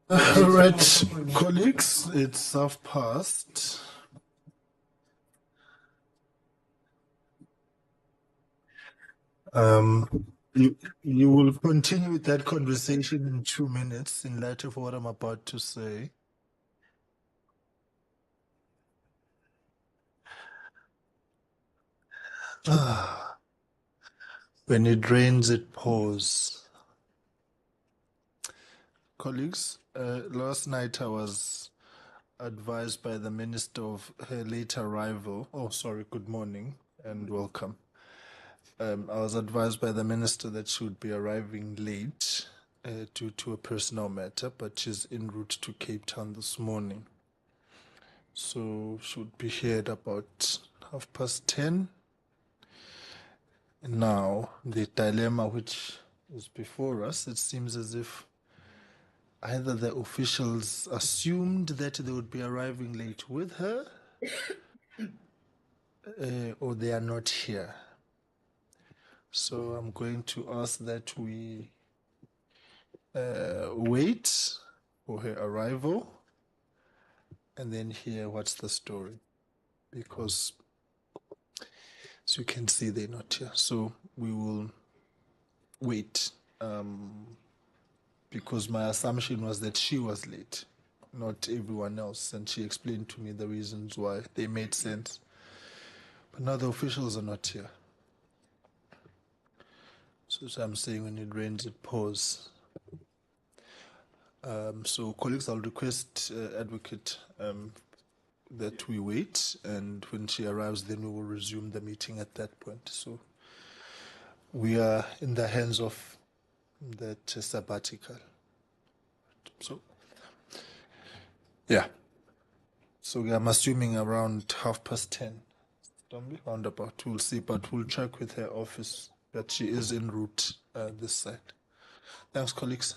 All right, colleagues, it's half past. You will continue with that conversation in 2 minutes in light of what I'm about to say. Ah, when it rains, it pours. Colleagues, last night I was advised by the minister of her late arrival. Oh, sorry, good morning and welcome. I was advised by the minister that she would be arriving late due to a personal matter, but she's en route to Cape Town this morning. So she would be here at about 10:30. Now, the dilemma which is before us, it seems as if either the officials assumed that they would be arriving late with her, or they are not here. So I'm going to ask that we wait for her arrival and then hear what's the story. Because as you can see, they're not here. So we will wait. Because my assumption was that she was late, not everyone else. And she explained to me the reasons why they made sense. But now the officials are not here. So as I'm saying, when it rains, it pours. So colleagues, I'll request Advocate that we wait, and when she arrives, then we will resume the meeting at that point. So we are in the hands of that sabbatical. So, yeah. So I'm assuming around 10:30. Don't be roundabout. We'll see, but we'll check with her office that she is en route this side. Thanks, colleagues.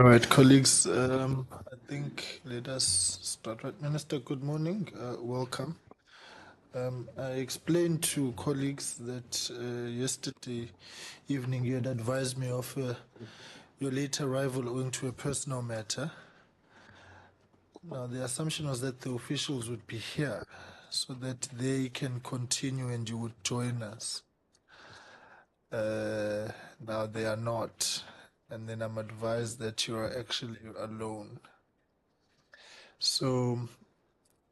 All right, colleagues, I think let us start. Right, Minister, good morning. Welcome. I explained to colleagues that yesterday evening you had advised me of your late arrival owing to a personal matter. Now, the assumption was that the officials would be here so that they can continue and you would join us. Now, they are not. And then I'm advised that you are actually alone. So,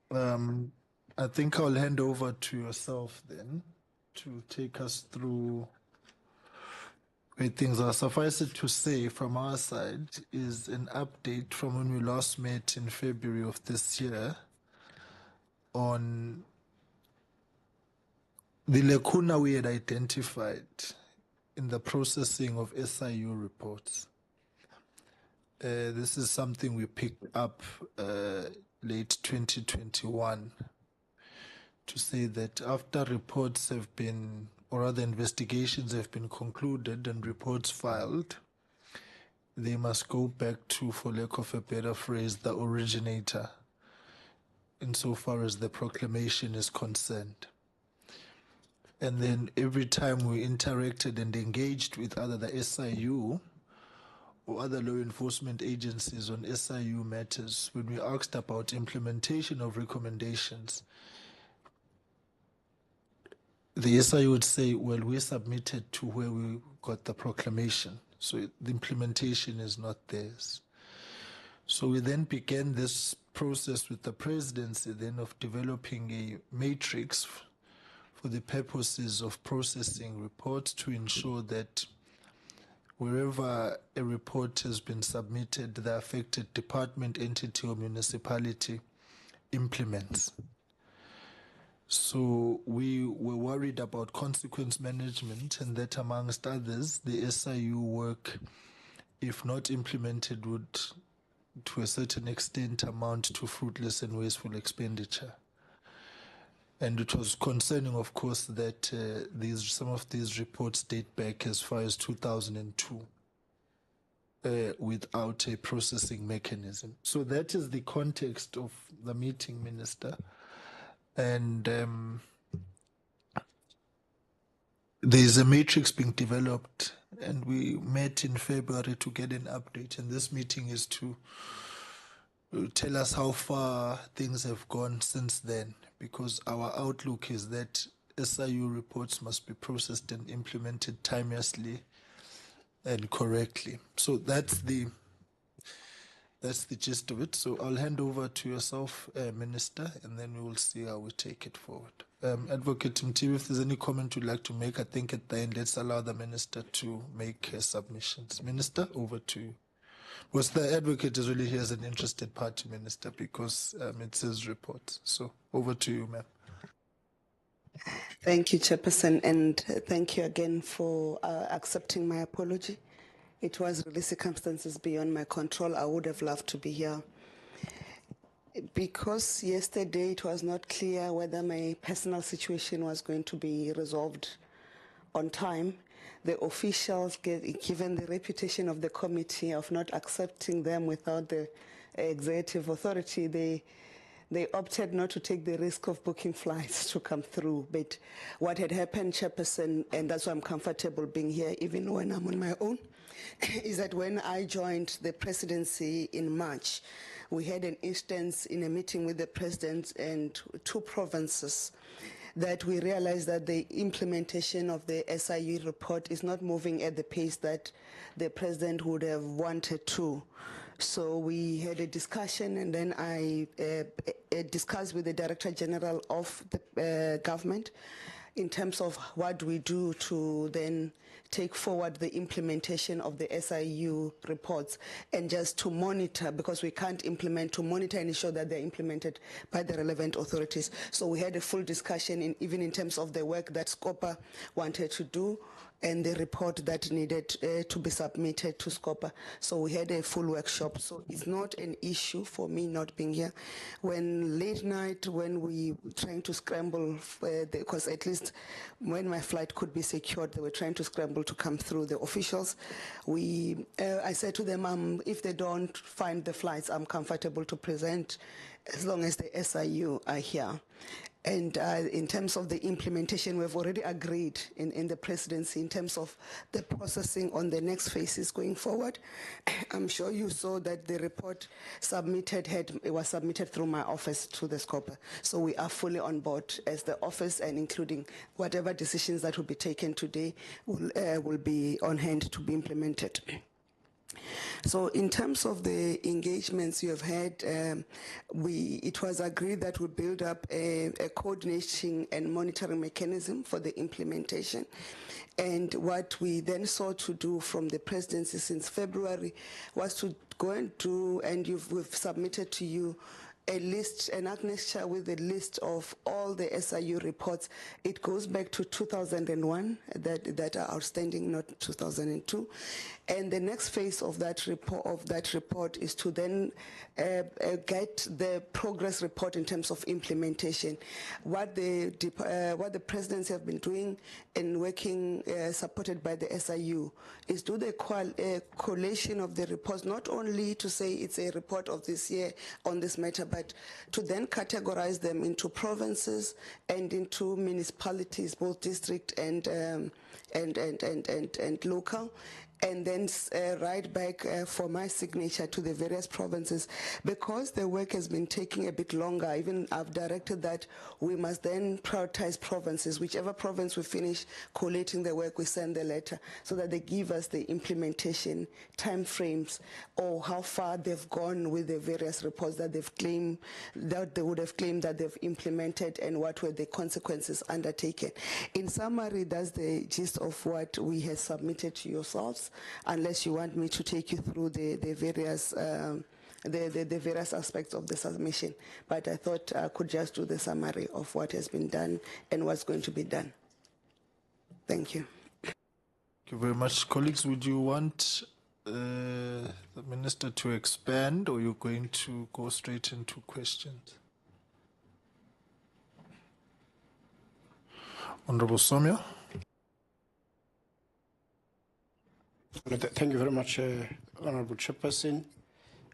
I think I'll hand over to yourself then to take us through where things are. Suffice it to say, from our side, is an update from when we last met in February of this year on the lacuna we had identified in the processing of SIU reports. This is something we picked up late 2021 to say that after reports have been, or other investigations have been concluded and reports filed, they must go back to, for lack of a better phrase, the originator, insofar as the proclamation is concerned. And then every time we interacted and engaged with either the SIU or other law enforcement agencies on SIU matters, when we asked about implementation of recommendations, the SIU would say, well, we submitted to where we got the proclamation, so the implementation is not theirs. So we then began this process with the presidency then of developing a matrix for the purposes of processing reports to ensure that wherever a report has been submitted, the affected department, entity, or municipality implements. So we were worried about consequence management, and that, amongst others, the SIU work, if not implemented, would, to a certain extent, amount to fruitless and wasteful expenditure. And it was concerning, of course, that some of these reports date back as far as 2002. Without a processing mechanism. So that is the context of the meeting, Minister. And there's a matrix being developed, and we met in February to get an update. And this meeting is to tell us how far things have gone since then, because our outlook is that SIU reports must be processed and implemented timeously and correctly. So that's the gist of it. So I'll hand over to yourself, Minister, and then we will see how we take it forward. Advocate Mtibi, if there's any comment you'd like to make, I think at the end, let's allow the Minister to make her submissions. Minister, over to you. Because the advocate is really here as an interested party, Minister, because it's his report. So over to you, ma'am. Thank you, Chairperson, and thank you again for accepting my apology. It was really circumstances beyond my control. I would have loved to be here. Because yesterday it was not clear whether my personal situation was going to be resolved on time, the officials, given the reputation of the committee of not accepting them without the executive authority, they opted not to take the risk of booking flights to come through. But what had happened, Chairperson, and that's why I'm comfortable being here even when I'm on my own, is that when I joined the presidency in March, we had an instance in a meeting with the president and 2 provinces that we realized that the implementation of the SIU report is not moving at the pace that the president would have wanted to. So we had a discussion, and then I discussed with the Director General of the government in terms of what we do to then take forward the implementation of the SIU reports, and just to monitor, because we can't implement, to monitor and ensure that they're implemented by the relevant authorities. So we had a full discussion, even in terms of the work that SCOPA wanted to do, and the report that needed to be submitted to SCOPA. So we had a full workshop. So it's not an issue for me not being here. When late night, when we were trying to scramble, because at least when my flight could be secured, they were trying to scramble to come through the officials. I said to them, if they don't find the flights, I'm comfortable to present as long as the SIU are here. And in terms of the implementation, we've already agreed in the presidency in terms of the processing on the next phases going forward. I'm sure you saw that the report it was submitted through my office to the SCOPA. So we are fully on board as the office, and including whatever decisions that will be taken today will be on hand to be implemented. So in terms of the engagements you have had, it was agreed that we build up a coordination and monitoring mechanism for the implementation. And what we then sought to do from the presidency since February was to go and do, and we've submitted to you a list, an annexure with a list of all the SIU reports. It goes back to 2001 that are outstanding, not 2002. And the next phase of that report is to then get the progress report in terms of implementation. What the presidency have been doing and working supported by the SIU is do the collation of the reports, not only to say it's a report of this year on this matter, but to then categorize them into provinces and into municipalities, both district and local, and then write back for my signature to the various provinces. Because the work has been taking a bit longer, even I've directed that we must then prioritize provinces. Whichever province we finish collating the work, we send the letter so that they give us the implementation timeframes or how far they've gone with the various reports that they've claimed, that they would have claimed that they've implemented, and what were the consequences undertaken. In summary, that's the gist of what we have submitted to yourselves, unless you want me to take you through the various the various aspects of the submission. But I thought I could just do the summary of what has been done and what's going to be done. Thank you. Thank you very much. Colleagues, would you want the Minister to expand, or you're going to go straight into questions? Honorable Somia. Thank you very much, Honorable Chairperson,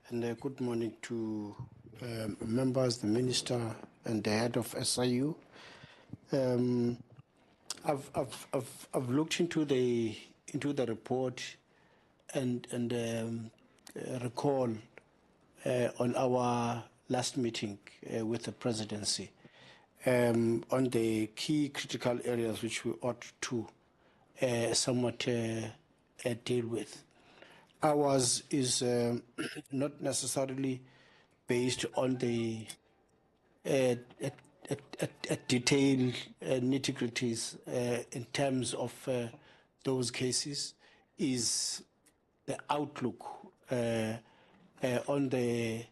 and good morning to members, the Minister, and the head of SIU. I've looked into the report and recall on our last meeting with the presidency on the key critical areas which we ought to somewhat deal with. Ours is not necessarily based on the detailed nitty-gritties in terms of those cases, is the outlook on the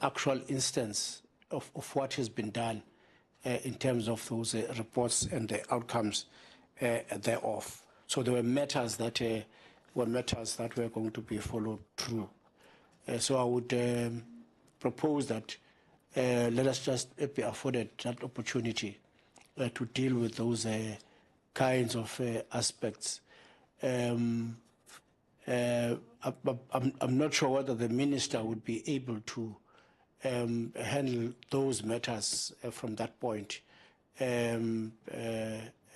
actual instance of what has been done in terms of those reports and the outcomes thereof. So there were matters that were going to be followed through. So I would propose that let us just be afforded that opportunity to deal with those kinds of aspects. I'm not sure whether the minister would be able to handle those matters from that point.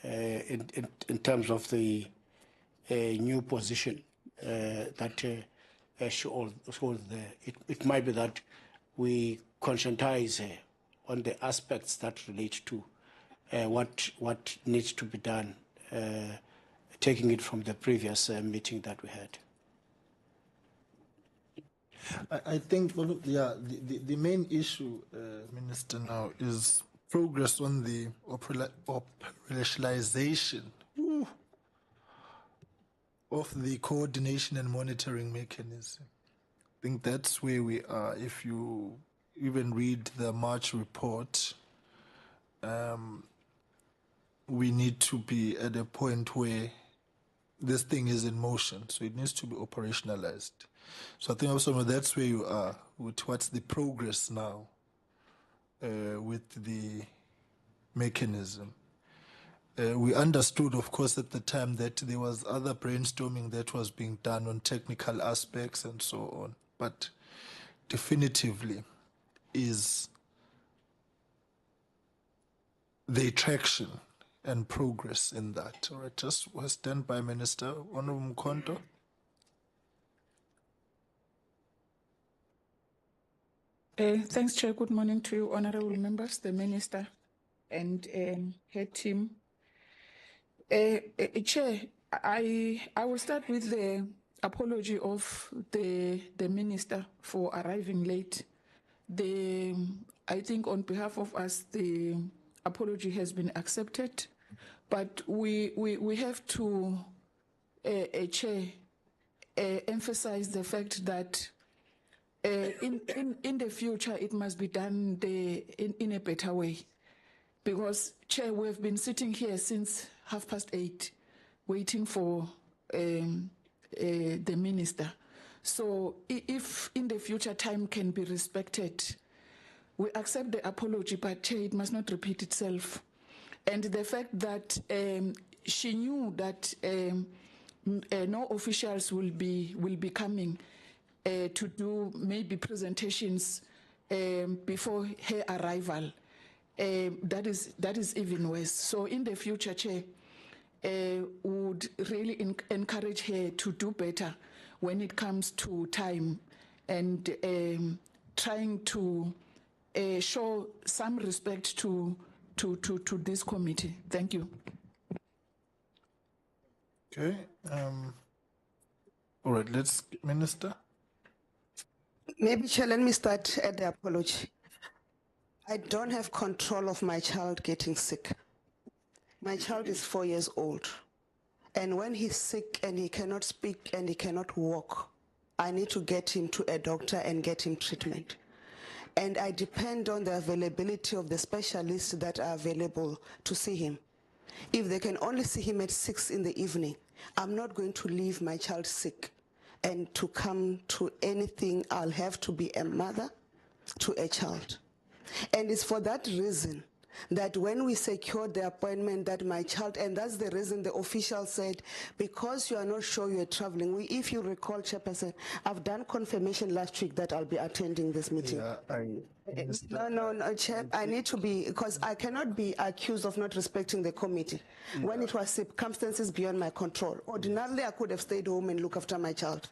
In terms of the new position that she holds there. It might be that we conscientize on the aspects that relate to what needs to be done, taking it from the previous meeting that we had. I think the main issue, Minister, now is progress on the operationalization of the coordination and monitoring mechanism. I think that's where we are. If you even read the March report, we need to be at a point where this thing is in motion, so it needs to be operationalized. So I think also that's where you are with what's the progress now with the mechanism. We understood, of course, at the time that there was other brainstorming that was being done on technical aspects and so on, but definitively is the traction and progress in that. All right, just stand by, Minister. Honorable Mkhonto. Thanks, Chair. Good morning to you, honorable members, the Minister, and her team. Chair, I will start with the apology of the Minister for arriving late. I think on behalf of us, the apology has been accepted, but we have to, Chair, emphasize the fact that in the future, it must be done in a better way. Because, Chair, we have been sitting here since 8:30, waiting for the Minister. So if in the future time can be respected, we accept the apology, but Chair, it must not repeat itself. And the fact that she knew that no officials will be coming to do maybe presentations before her arrival. That is even worse. So in the future, Chair, would really encourage her to do better when it comes to time and trying to show some respect to this committee. Thank you. Okay. All right, let's, Minister. Maybe, Chair, let me start at the apology. I don't have control of my child getting sick. My child is 4 years old. And when he's sick and he cannot speak and he cannot walk, I need to get him to a doctor and get him treatment. And I depend on the availability of the specialists that are available to see him. If they can only see him at 6 in the evening, I'm not going to leave my child sick. And to come to anything, I'll have to be a mother to a child. And it's for that reason that when we secured the appointment that my child, and that's the reason the official said, because you are not sure you're traveling, if you recall, Chairperson, I've done confirmation last week that I'll be attending this meeting. Yeah, No, Chair, I need to be, because I cannot be accused of not respecting the committee when it was circumstances beyond my control. Ordinarily, I could have stayed home and look after my child.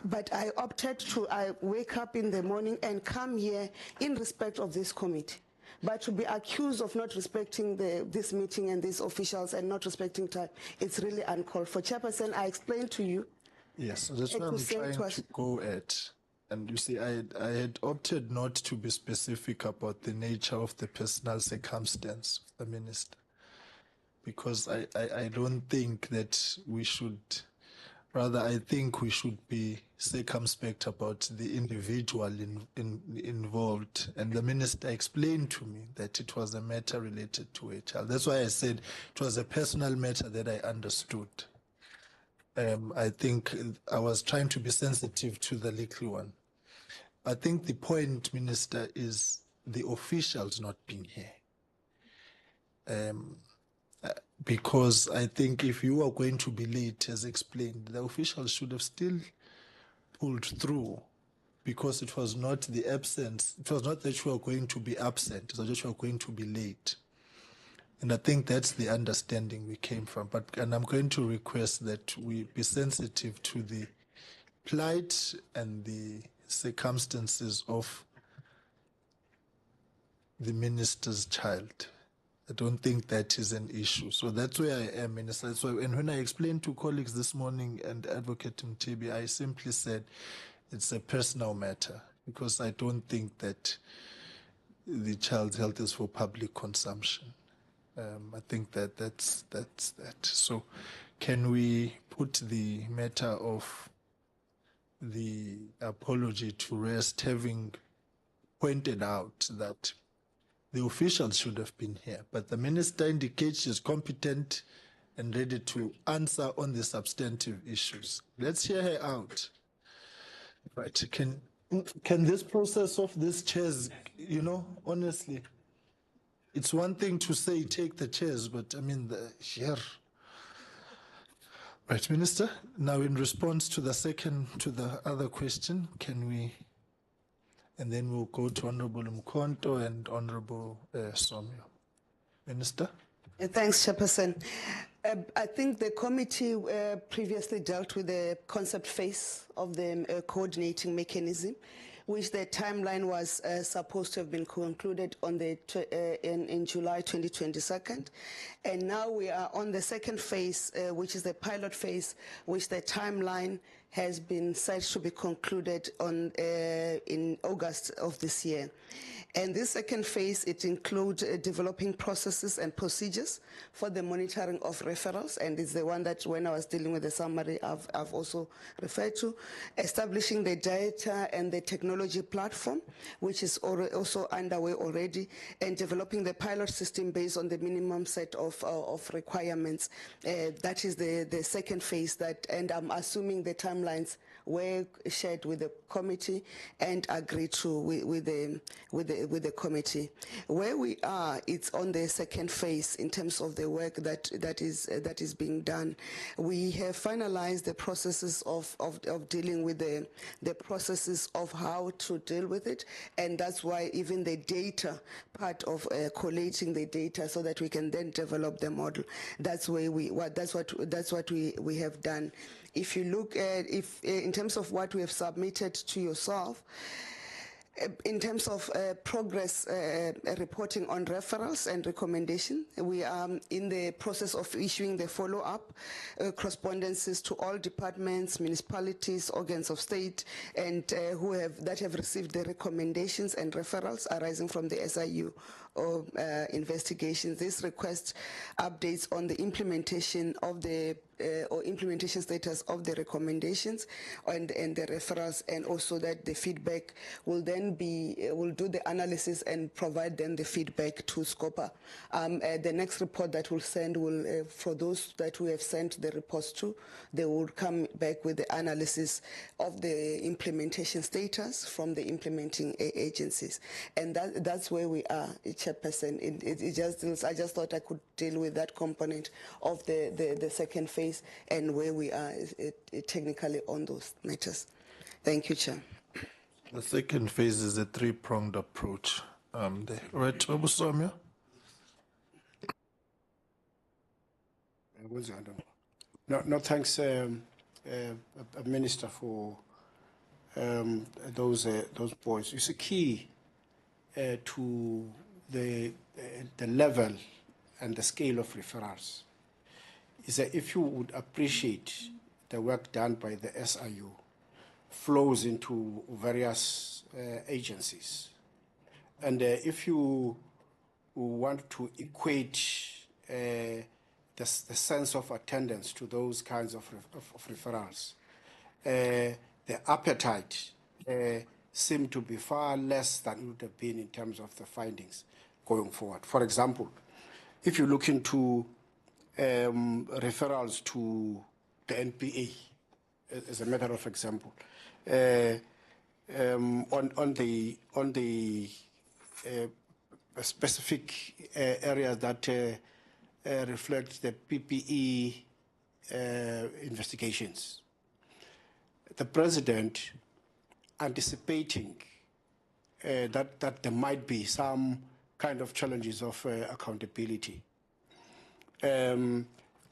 But I opted to wake up in the morning and come here in respect of this committee. But to be accused of not respecting this meeting and these officials and not respecting time, it's really uncalled for. Chairperson, I explained to you. Yes, so that's what I'm trying to go at. And you see, I had opted not to be specific about the nature of the personal circumstance of the minister, because I don't think that we should, rather I think we should be circumspect about the individual involved. And the minister explained to me that it was a matter related to a child. That's why I said it was a personal matter that I understood. I think I was trying to be sensitive to the little one. I think the point, Minister, is the officials not being here. Because I think if you are going to be late, as explained, the officials should have still pulled through, because it was not the absence, it was not that you are going to be absent, it was that you are going to be late. And I think that's the understanding we came from. And I'm going to request that we be sensitive to the plight and the circumstances of the minister's child. I don't think that is an issue. So that's where I am, Minister. So, and when I explained to colleagues this morning and Advocate Mtibi, I simply said it's a personal matter, because I don't think that the child's health is for public consumption. I think that's that. So can we put the matter of the apology to rest, having pointed out that the officials should have been here, but the minister indicates she's competent and ready to answer on the substantive issues. Let's hear her out. Right. Can this process of these chairs, honestly, it's one thing to say take the chairs, but I mean here. Right, Minister. Now, in response to the other question, can we, and then we'll go to Honorable Mkonto and Honorable Somyo. Minister. Thanks, Chairperson. I think the committee previously dealt with the concept phase of the coordinating mechanism, which the timeline was supposed to have been concluded on in July 2022. And now we are on the second phase, which is the pilot phase, which the timeline has been said to be concluded in August of this year. And this second phase, it includes developing processes and procedures for the monitoring of referrals, and it's the one that when I was dealing with the summary, I've also referred to. Establishing the data and the technology platform, which is also underway already, and developing the pilot system based on the minimum set of requirements. That is the second phase, and I'm assuming the timelines were shared with the committee and agreed to with the committee. Where we are, it's on the second phase in terms of the work that is being done. We have finalized the processes of dealing with the processes of how to deal with it, and that's why even the data part of collating the data so that we can then develop the model. That's what we have done. If you look at in terms of what we have submitted to yourself, in terms of progress reporting on referrals and recommendation, we are in the process of issuing the follow-up correspondences to all departments, municipalities, organs of state, and that have received the recommendations and referrals arising from the SIU or investigations. This request updates on the implementation of the or implementation status of the recommendations and the referrals, and also that the feedback will then will do the analysis and provide then the feedback to SCOPA. The next report that we'll send will, for those that we have sent the reports to, they will come back with the analysis of the implementation status from the implementing agencies. And that's where we are, Chairperson. I just thought I could deal with that component of the second phase and where we are technically on those matters. Thank you, Chair. The second phase is a three-pronged approach. Right, Obusomya? No, thanks, Minister, for those points. It's a key to the level and the scale of referrals. Is that if you would appreciate the work done by the SIU flows into various agencies, and if you want to equate the sense of attendance to those kinds of referrals, the appetite seemed to be far less than it would have been in terms of the findings going forward. For example, if you look into referrals to the NPA, as a matter of example, on the specific areas that reflect the PPE investigations, the President, anticipating that there might be some kind of challenges of accountability.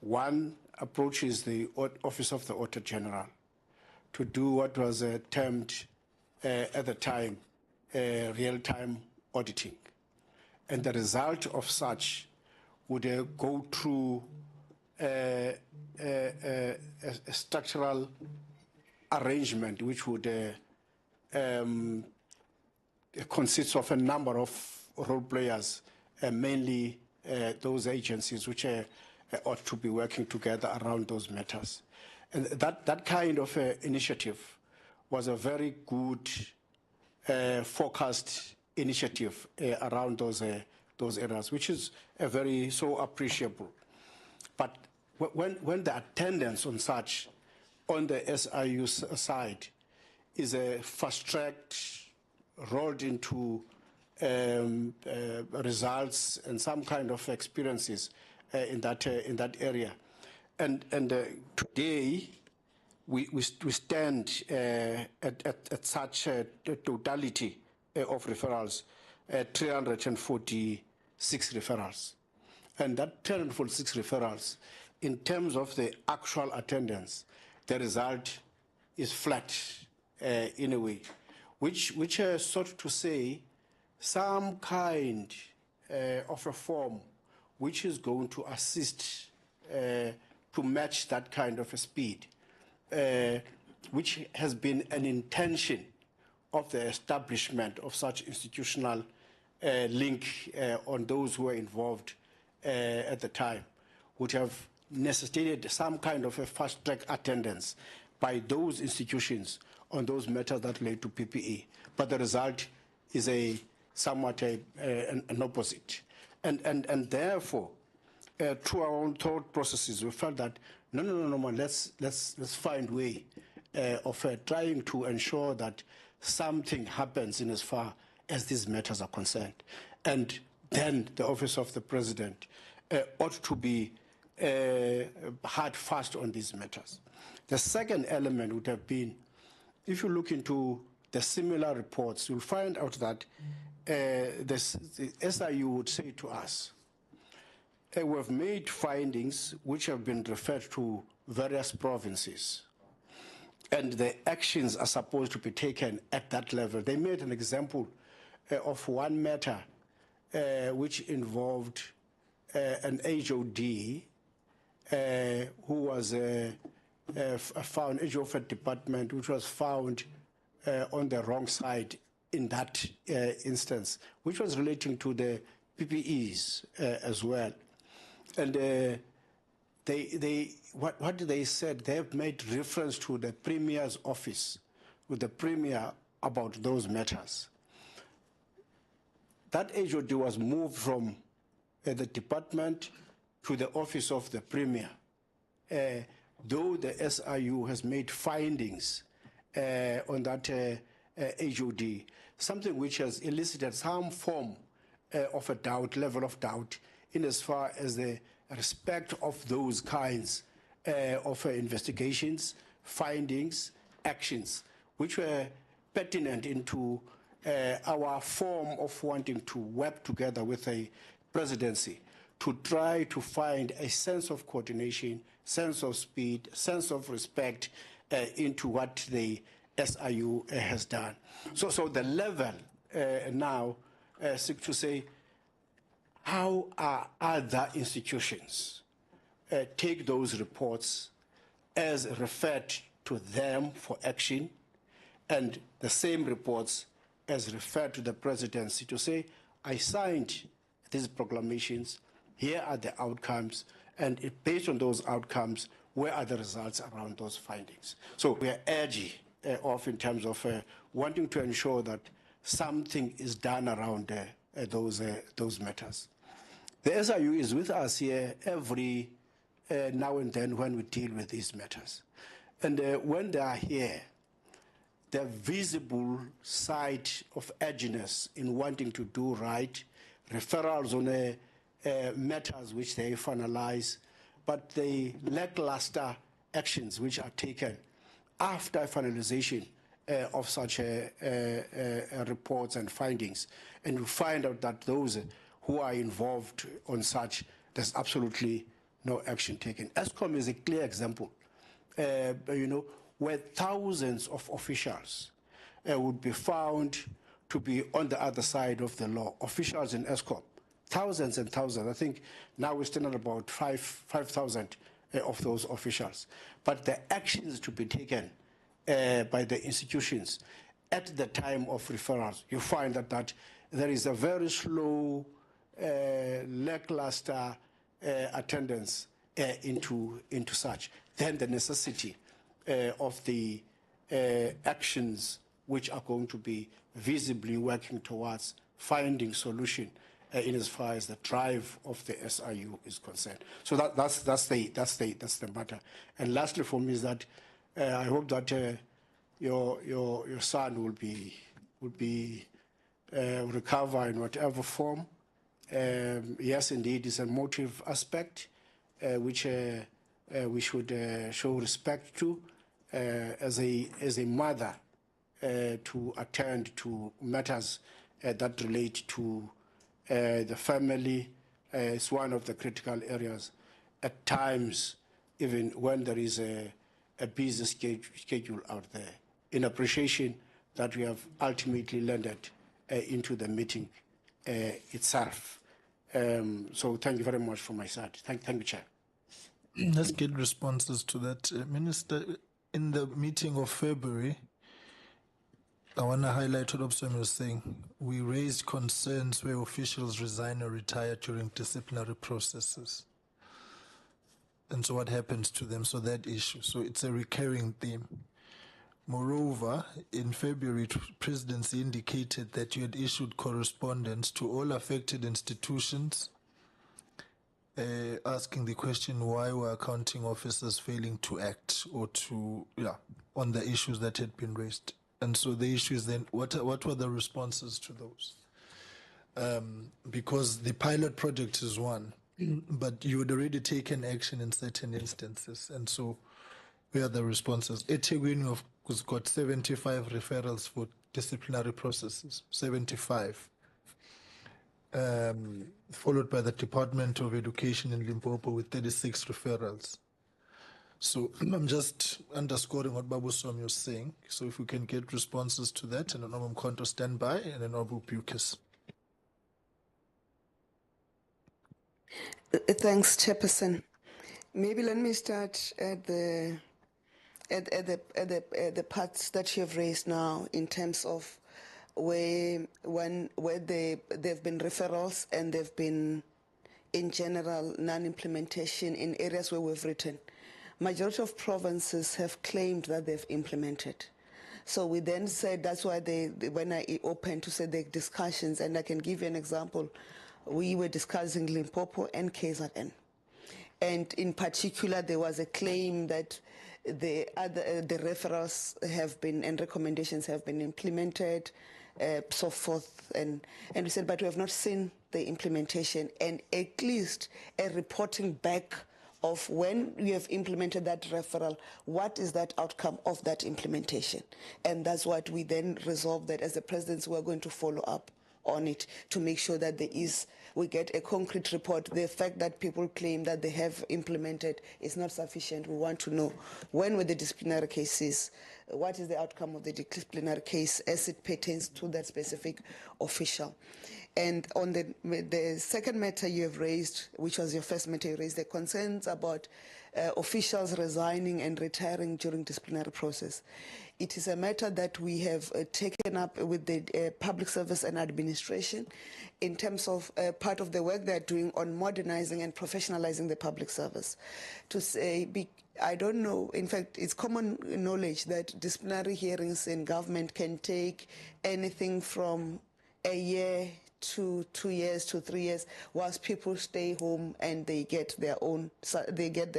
One approach is the Office of the Auditor General to do what was termed at the time real-time auditing. And the result of such would go through a structural arrangement which would consist of a number of role players, mainly those agencies which ought to be working together around those matters. And that kind of initiative was a very good focused initiative around those areas, which is so appreciable. But when the attendance on such on the SIU side is a fast-tracked, rolled into results and some kind of experiences in that area, and today we stand at such a totality of referrals, 346 referrals. And that 346 referrals, in terms of the actual attendance, the result is flat in a way, which sought to say some kind of reform which is going to assist to match that kind of a speed, which has been an intention of the establishment of such institutional link on those who were involved at the time, would have necessitated some kind of a fast-track attendance by those institutions on those matters that relate to PPE. But the result is somewhat an opposite. And therefore, through our own thought processes, we felt that no, man, let's find a way of trying to ensure that something happens in as far as these matters are concerned. And then the Office of the President ought to be hard fast on these matters. The second element would have been, if you look into the similar reports, you'll find out that the SIU would say to us, we have made findings which have been referred to various provinces, and the actions are supposed to be taken at that level. They made an example of one matter which involved an HOD who was found, HOD department, which was found on the wrong side in that instance, which was relating to the PPEs as well. And what they said, they have made reference to the Premier's office, with the Premier about those matters. That HOD was moved from the department to the office of the Premier, though the SIU has made findings on that HOD, something which has elicited some form of a doubt, level of doubt, in as far as the respect of those kinds of investigations, findings, actions, which were pertinent into our form of wanting to work together with a presidency to try to find a sense of coordination, sense of speed, sense of respect into what the SIU has done. So the level now seeks to say, how are other institutions take those reports as referred to them for action, and the same reports as referred to the presidency to say, I signed these proclamations, here are the outcomes, and based on those outcomes, where are the results around those findings? So we are urging off in terms of wanting to ensure that something is done around those matters. The SIU is with us here every now and then when we deal with these matters. And when they are here, the visible side of edginess in wanting to do right, referrals on matters which they finalize, but the lackluster actions which are taken after finalization of such reports and findings. And you find out that those who are involved on such, there's absolutely no action taken. ESCOM is a clear example, where thousands of officials would be found to be on the other side of the law. Officials in ESCOM, thousands and thousands. I think now we're still at about 5,000 of those officials. But the actions to be taken by the institutions at the time of referrals, you find that there is a very slow, lackluster attendance into such. Then the necessity of the actions which are going to be visibly working towards finding solution in as far as the drive of the SIU is concerned. So that's the matter. And lastly, for me, is that I hope that your son will be recover in whatever form. Yes, indeed, it's a motive aspect which we should show respect to as a mother to attend to matters that relate to the family. Is one of the critical areas. At times, even when there is a busy schedule out there, in appreciation that we have ultimately landed into the meeting itself. So thank you very much from my side. Thank you, Chair. Let's get responses to that. Minister, in the meeting of February, I want to highlight what Obsam was saying. We raised concerns where officials resign or retire during disciplinary processes. And so what happens to them? So that issue. So it's a recurring theme. Moreover, in February, Presidency indicated that you had issued correspondence to all affected institutions asking the question, why were accounting officers failing to act or on the issues that had been raised? And so the issue is then, what were the responses to those? Because the pilot project is one, but you had already taken action in certain instances. And so where are the responses? eThekwini has got 75 referrals for disciplinary processes, 75. Followed by the Department of Education in Limpopo with 36 referrals. So I'm just underscoring what Babu Somi was saying. So if we can get responses to that, and then I'm going to stand by, and then Abu Bukis. Thanks, Chairperson. Maybe let me start at the parts that you have raised now in terms of where there have been referrals and there have been, in general, non-implementation in areas where we've written. Majority of provinces have claimed that they've implemented. So we then said that's why when I opened to say the discussions, and I can give you an example, we were discussing Limpopo and KZN. And in particular, there was a claim that the referrals have been and recommendations have been implemented, so forth. And we said, but we have not seen the implementation, and at least a reporting back of when we have implemented that referral, what is that outcome of that implementation? And that's what we then resolved, that as the Presidency, we're going to follow up on it to make sure that we get a concrete report. The fact that people claim that they have implemented is not sufficient. We want to know when were the disciplinary cases, what is the outcome of the disciplinary case as it pertains to that specific official. And on the second matter you have raised, which was your first matter, you raised the concerns about officials resigning and retiring during disciplinary process. It is a matter that we have taken up with the Public Service and Administration in terms of part of the work they're doing on modernizing and professionalizing the public service. To say, I don't know, in fact, it's common knowledge that disciplinary hearings in government can take anything from a year to 2 years to 3 years, whilst people stay home and they get their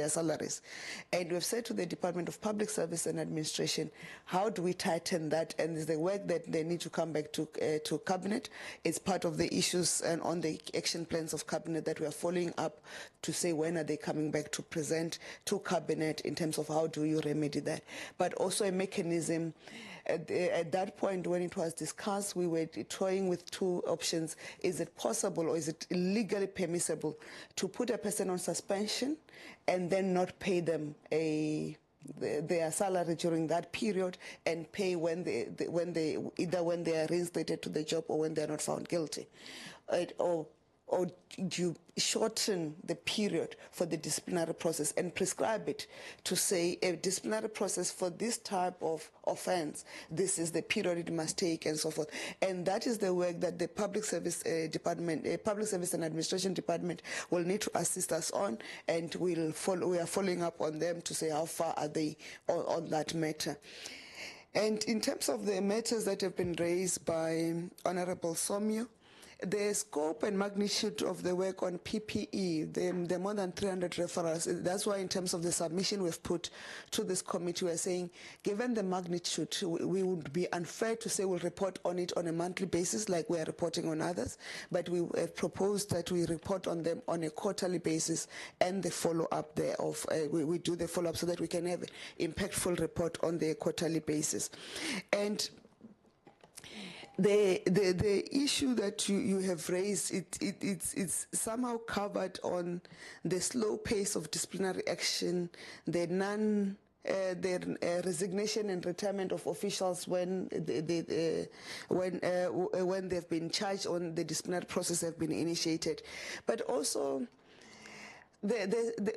salaries. And we've said to the Department of Public Service and Administration, how do we tighten that? And is the work that they need to come back to Cabinet. It's part of the issues and on the action plans of Cabinet that we are following up to say when are they coming back to present to Cabinet in terms of how do you remedy that. But also a mechanism. At that point, when it was discussed, we were toying with two options. Is it possible or is it legally permissible to put a person on suspension and then not pay them their salary during that period and pay either when they are reinstated to the job or when they are not found guilty? Or do you shorten the period for the disciplinary process and prescribe it to say a disciplinary process for this type of offense, this is the period it must take and so forth. And that is the work that the Public Service Department, Public Service and Administration Department will need to assist us on, and we are following up on them to say how far are they on that matter. And in terms of the matters that have been raised by Honorable Somio, The scope and magnitude of the work on PPE, the more than 300 referrals, that's why in terms of the submission we've put to this committee, we're saying, given the magnitude, we would be unfair to say we'll report on it on a monthly basis like we are reporting on others, but we have proposed that we report on them on a quarterly basis and the follow-up thereof. We do the follow-up so that we can have an impactful report on the quarterly basis. And the issue that you have raised, it's somehow covered on the slow pace of disciplinary action, the resignation and retirement of officials when they've been charged on the disciplinary process have been initiated, but also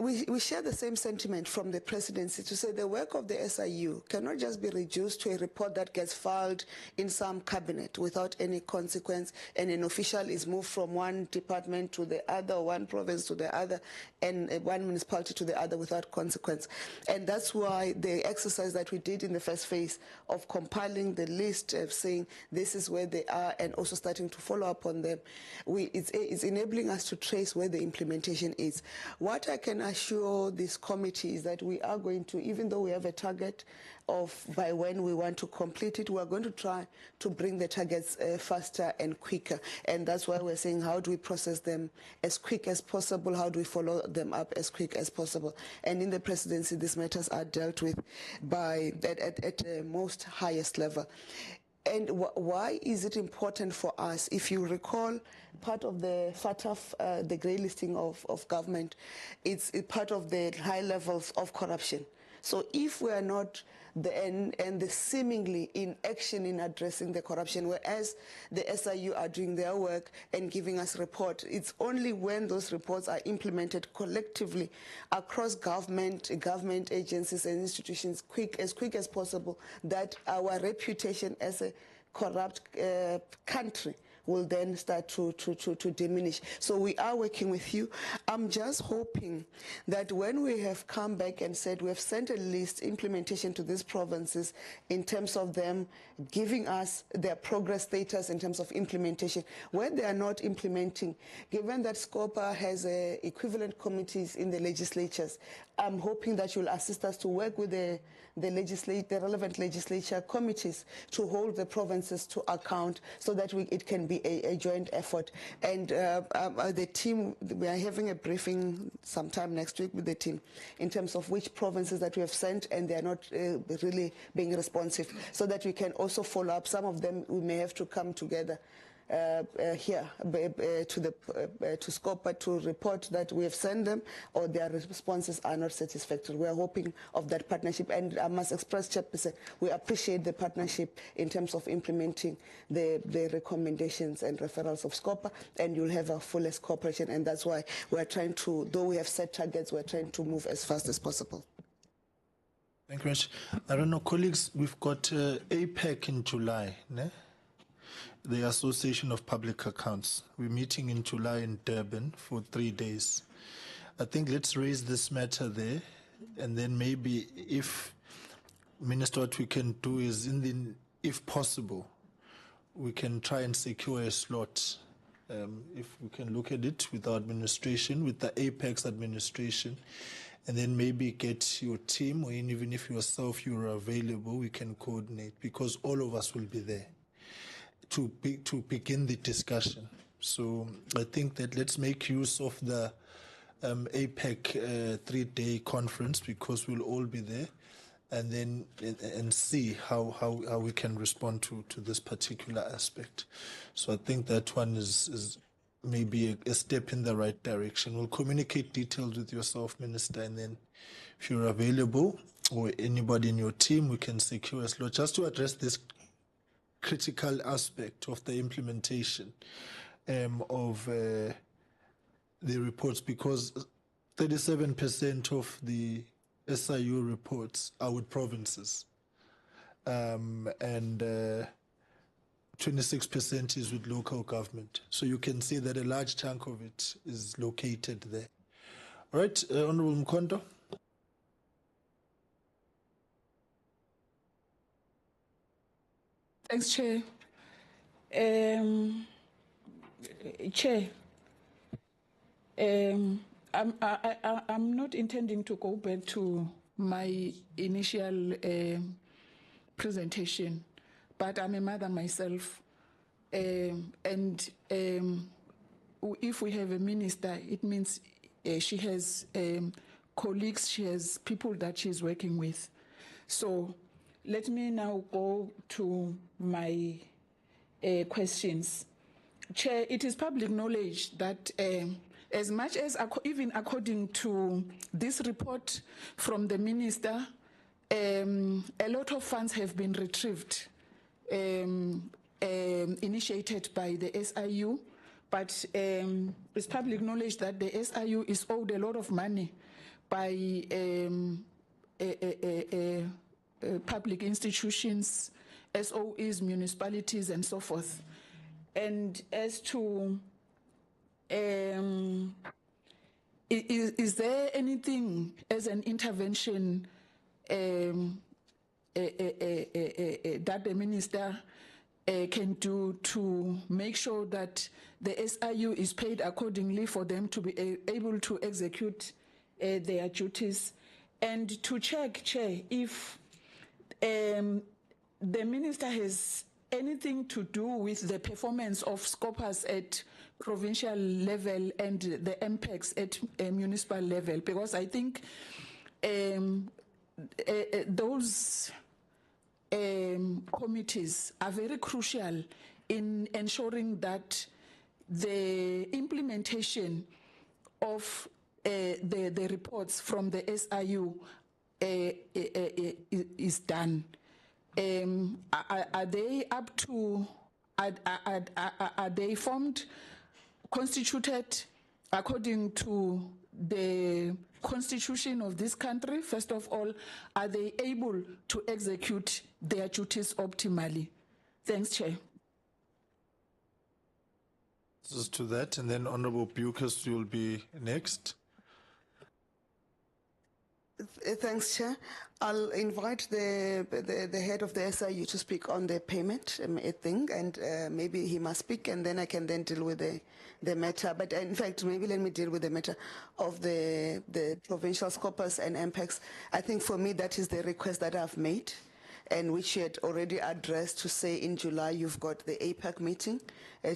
we share the same sentiment from the presidency to say the work of the SIU cannot just be reduced to a report that gets filed in some cabinet without any consequence, and an official is moved from one department to the other, one province to the other, and one municipality to the other without consequence. And that's why the exercise that we did in the first phase of compiling the list of saying this is where they are and also starting to follow up on them, it's enabling us to trace where the implementation is. What I can assure this committee is that we are going to, even though we have a target of by when we want to complete it, we are going to try to bring the targets faster and quicker. And that's why we're saying, how do we process them as quick as possible? How do we follow them up as quick as possible? And in the presidency, these matters are dealt with at the most highest level. And why is it important for us? If you recall, part of the FATF, the grey listing of government, it's part of the high levels of corruption. So if we are not and the seemingly inaction in addressing the corruption, whereas the SIU are doing their work and giving us reports, it's only when those reports are implemented collectively across government agencies and institutions as quick as possible that our reputation as a corrupt country will then start to diminish. So we are working with you. I'm just hoping that when we have come back and said we have sent a list implementation to these provinces in terms of them giving us their progress status in terms of implementation, when they are not implementing, given that SCOPA has equivalent committees in the legislatures, I'm hoping that you'll assist us to work with the relevant legislature committees to hold the provinces to account so that it can be a joint effort. And the team, we are having a briefing sometime next week with the team in terms of which provinces that we have sent and they are not really being responsive, so that we can also follow up. Some of them we may have to come together here to SCOPA to report that we have sent them or their responses are not satisfactory. We are hoping of that partnership, and I must express, Chairperson, we appreciate the partnership in terms of implementing the recommendations and referrals of SCOPA, and you'll have our fullest cooperation, and that's why we are trying to, though we have set targets, we're trying to move as fast as possible. Thank you much. I don't know, colleagues, we've got APEC in July, ne? The Association of Public Accounts. We're meeting in July in Durban for 3 days. I think let's raise this matter there, and then maybe if, Minister, what we can do is, if possible, we can try and secure a slot. If we can look at it with our administration, with the Apex administration, and then maybe get your team, or even if yourself you're available, we can coordinate, because all of us will be there to begin the discussion. So I think that let's make use of the APEC 3-day conference, because we'll all be there, and then and see how we can respond to this particular aspect. So I think that one is maybe a step in the right direction. We'll communicate details with yourself, Minister, and then if you're available or anybody in your team, we can secure a slot just to address this critical aspect of the implementation of the reports, because 37% of the SIU reports are with provinces, and 26% is with local government. So you can see that a large chunk of it is located there. All right, Honorable Mkondo. Thanks, Chair. Chair, I'm not intending to go back to my initial presentation, but I'm a mother myself. And if we have a minister, it means she has colleagues, she has people that she's working with. So let me now go to my questions. Chair, it is public knowledge that as much as even according to this report from the minister, a lot of funds have been retrieved, initiated by the SIU, but it's public knowledge that the SIU is owed a lot of money by public institutions, SOEs, municipalities, and so forth. And as to, is there anything as an intervention that the minister can do to make sure that the SIU is paid accordingly for them to be able to execute their duties? And to check, Chair, if the minister has anything to do with the performance of scopers at provincial level and the MPEX at a municipal level, because I think those committees are very crucial in ensuring that the implementation of the reports from the SIU is done. Are they up to, are they formed, constituted according to the constitution of this country? First of all, are they able to execute their duties optimally? Thanks, Chair. This is to that, and then Honorable Bucas, you'll be next. Thanks, Chair. I'll invite the head of the SIU to speak on the payment thing, and maybe he must speak, and then I can then deal with the matter. But in fact, maybe let me deal with the matter of the provincial scopers and MPEX. I think for me, that is the request that I've made, and which you had already addressed to say in July you've got the APAC meeting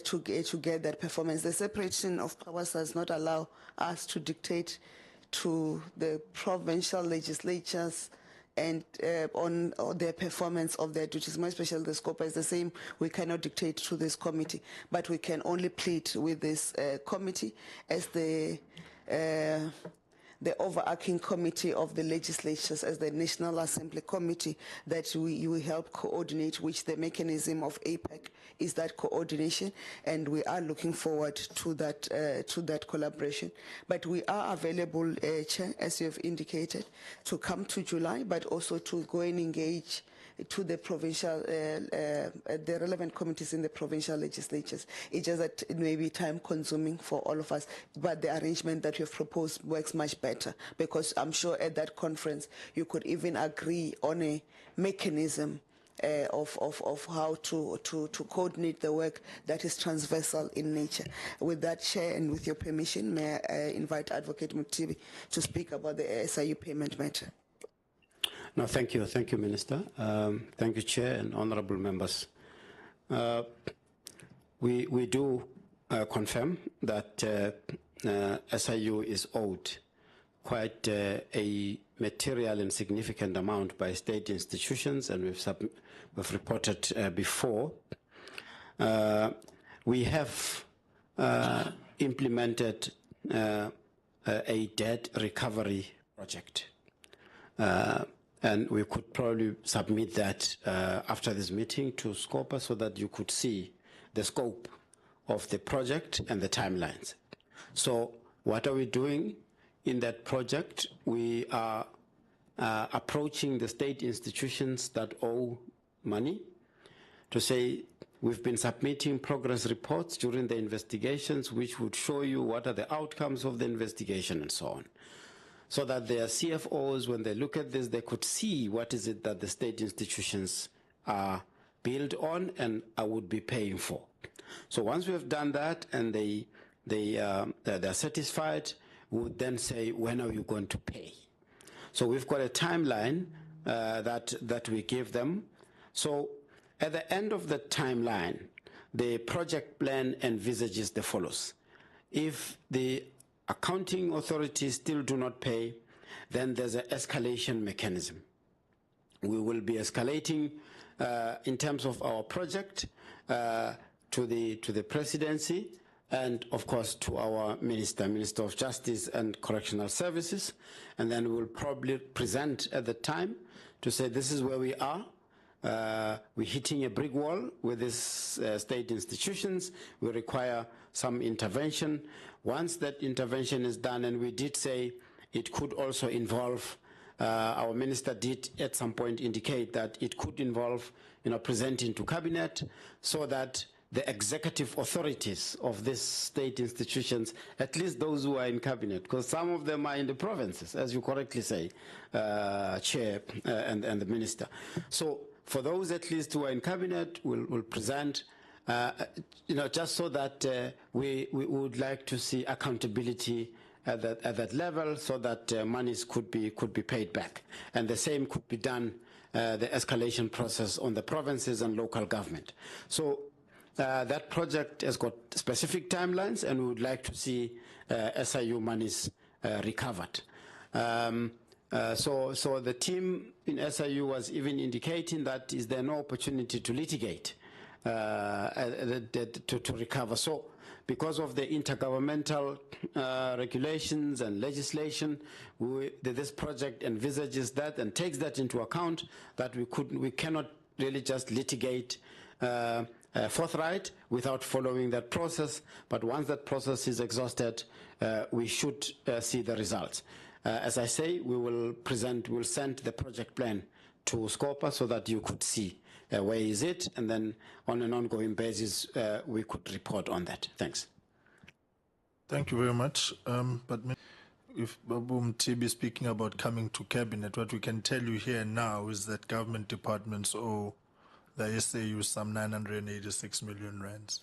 to get that performance. The separation of powers does not allow us to dictate to the provincial legislatures and on their performance of their duties, more especially the scope is the same. We cannot dictate to this committee, but we can only plead with this committee as the overarching committee of the legislatures, as the National Assembly Committee, that we help coordinate, which the mechanism of APAC is that coordination, and we are looking forward to that collaboration. But we are available, Chair, as you have indicated, to come to July, but also to go and engage to the provincial, the relevant committees in the provincial legislatures. It's just that it may be time consuming for all of us, but the arrangement that you have proposed works much better, because I'm sure at that conference you could even agree on a mechanism of how to coordinate the work that is transversal in nature. With that, Chair, and with your permission, may I invite Advocate Mutibi to speak about the SIU payment matter. No, thank you, Minister. Thank you, Chair and honourable members. We do confirm that SIU is owed quite a material and significant amount by state institutions, and we've reported before. We have implemented a debt recovery project. And we could probably submit that after this meeting to SCOPA so that you could see the scope of the project and the timelines. So what are we doing in that project? We are approaching the state institutions that owe money to say we've been submitting progress reports during the investigations which would show you what are the outcomes of the investigation and so on, so that their CFOs, when they look at this, they could see what is it that the state institutions are build on and I would be paying for. So once we have done that and they're satisfied, we would then say, when are you going to pay? So we've got a timeline that we give them. So at the end of the timeline, the project plan envisages the follows. If the accounting authorities still do not pay, then there's an escalation mechanism. We will be escalating in terms of our project to the presidency, and of course to our Minister of Justice and Correctional Services, and then we'll probably present at the time to say this is where we are. We're hitting a brick wall with these state institutions. We require some intervention. Once that intervention is done, and we did say it could also involve, our minister did at some point indicate that it could involve, presenting to cabinet, so that the executive authorities of these state institutions, at least those who are in cabinet, because some of them are in the provinces, as you correctly say, Chair and the Minister. So for those at least who are in cabinet, we'll present, just so that we would like to see accountability at that level, so that monies could be paid back, and the same could be done, the escalation process on the provinces and local government. So that project has got specific timelines, and we would like to see SIU monies recovered. So the team in SIU was even indicating that is there no opportunity to litigate to recover. So because of the intergovernmental regulations and legislation, this project envisages that and takes that into account, that we cannot really just litigate forthright without following that process. But once that process is exhausted, we should see the results. As I say, we'll send the project plan to SCOPA so that you could see where is it, and then on an ongoing basis, we could report on that. Thanks. Thank you very much. But if Babu Mtibi is speaking about coming to cabinet, what we can tell you here now is that government departments owe the SAU some 986 million rands.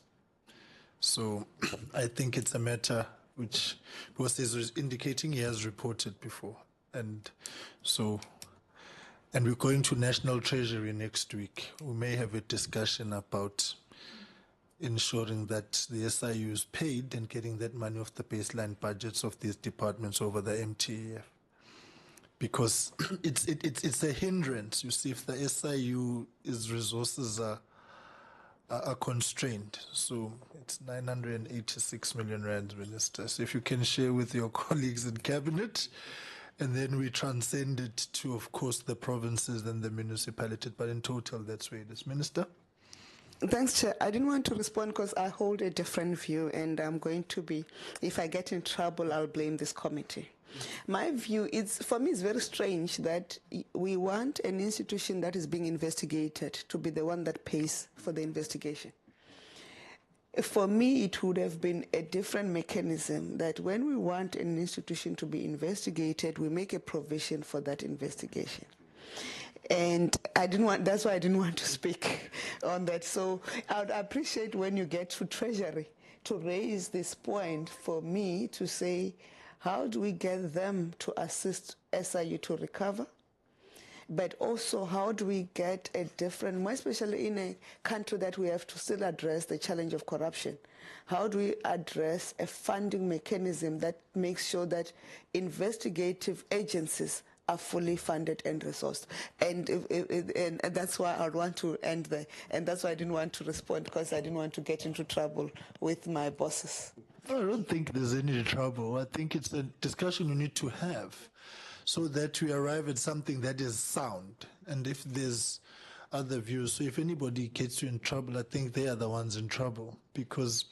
So I think it's a matter which, because he's indicating he has reported before. And we're going to National Treasury next week. We may have a discussion about ensuring that the SIU is paid and getting that money off the baseline budgets of these departments over the MTEF. Because it's a hindrance. You see, if the SIU's resources are constrained. So it's 986 million rands, Minister. So if you can share with your colleagues in cabinet, and then we transcend it to, of course, the provinces and the municipalities. But in total, that's where it is. Minister? Thanks, Chair. I didn't want to respond because I hold a different view, and I'm going to be, if I get in trouble, I'll blame this committee. My view is, for me, it's very strange that we want an institution that is being investigated to be the one that pays for the investigation. For me, it would have been a different mechanism that when we want an institution to be investigated, we make a provision for that investigation. And that's why I didn't want to speak on that. So I would appreciate when you get to Treasury to raise this point for me to say, how do we get them to assist SIU to recover? But also, how do we get a different, more especially in a country that we have to still address the challenge of corruption? How do we address a funding mechanism that makes sure that investigative agencies are fully funded and resourced? And that's why I want to end there. And that's why I didn't want to respond, because I didn't want to get into trouble with my bosses. I don't think there's any trouble. I think it's a discussion we need to have so that we arrive at something that is sound. And if there's other views, so if anybody gets you in trouble, I think they are the ones in trouble. Because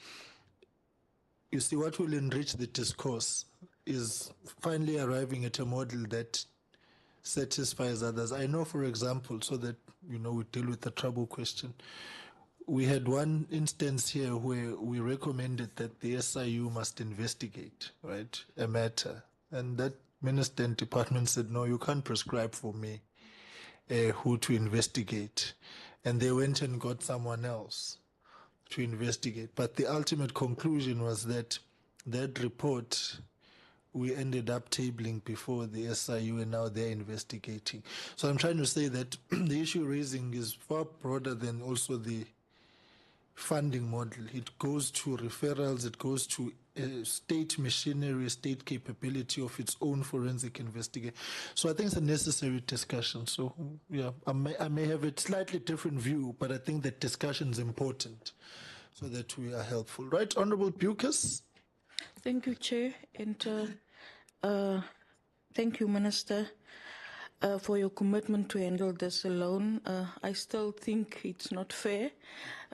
you see, what will enrich the discourse is finally arriving at a model that satisfies others. I know, for example, so that, we deal with the trouble question. We had one instance here where we recommended that the SIU must investigate, right, a matter. And that minister and department said, no, you can't prescribe for me who to investigate. and they went and got someone else to investigate. But the ultimate conclusion was that that report we ended up tabling before the SIU, and now they're investigating. So I'm trying to say that the issue raising is far broader than also the funding model. It goes to referrals, it goes to state machinery, state capability of its own forensic investigation. So I think it's a necessary discussion. So yeah, I may have a slightly different view, but I think that discussion is important so that we are helpful. Right, Honorable Bucas? Thank you, Chair, and thank you, Minister, for your commitment to handle this alone. I still think it's not fair,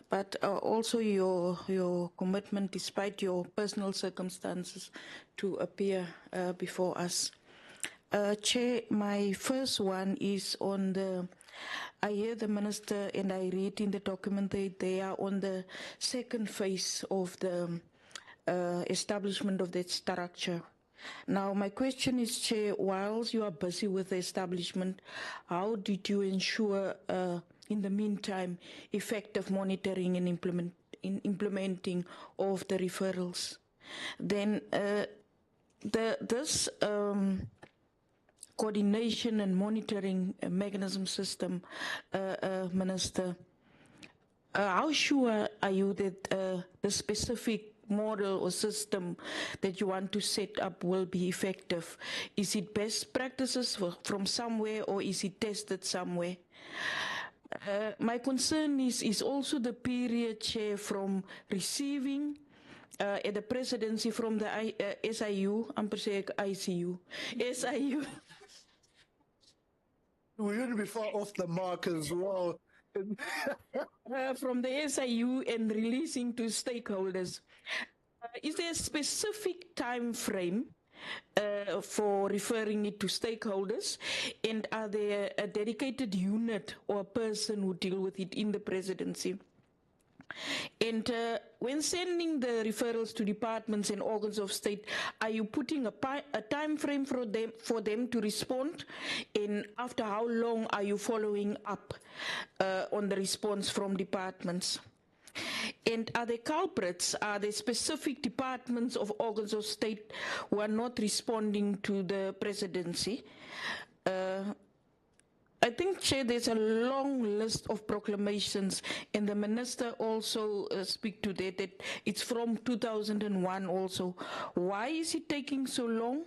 but also your commitment, despite your personal circumstances, to appear before us. Chair, my first one is on I hear the Minister and I read in the document that they are on the second phase of the establishment of that structure. Now, my question is, Chair, whilst you are busy with the establishment, how did you ensure, in the meantime, effective monitoring and implementing of the referrals? Then, this coordination and monitoring mechanism system, Minister, how sure are you that the specific model or system that you want to set up will be effective? Is it best practices from somewhere, or is it tested somewhere? My concern is also the period, Chair, from receiving at the presidency from the SIU, I'm per se ICU, SIU. We're going to be far off the mark as well. From the SIU and releasing to stakeholders. Is there a specific time frame for referring it to stakeholders? And are there a dedicated unit or a person who deal with it in the presidency? And when sending the referrals to departments and organs of state, are you putting a time frame for them to respond? And after how long are you following up on the response from departments? And are there culprits? Are there specific departments of organs of state who are not responding to the presidency? I think, Chair, there's a long list of proclamations, and the Minister also speak to that it's from 2001 also. Why is it taking so long?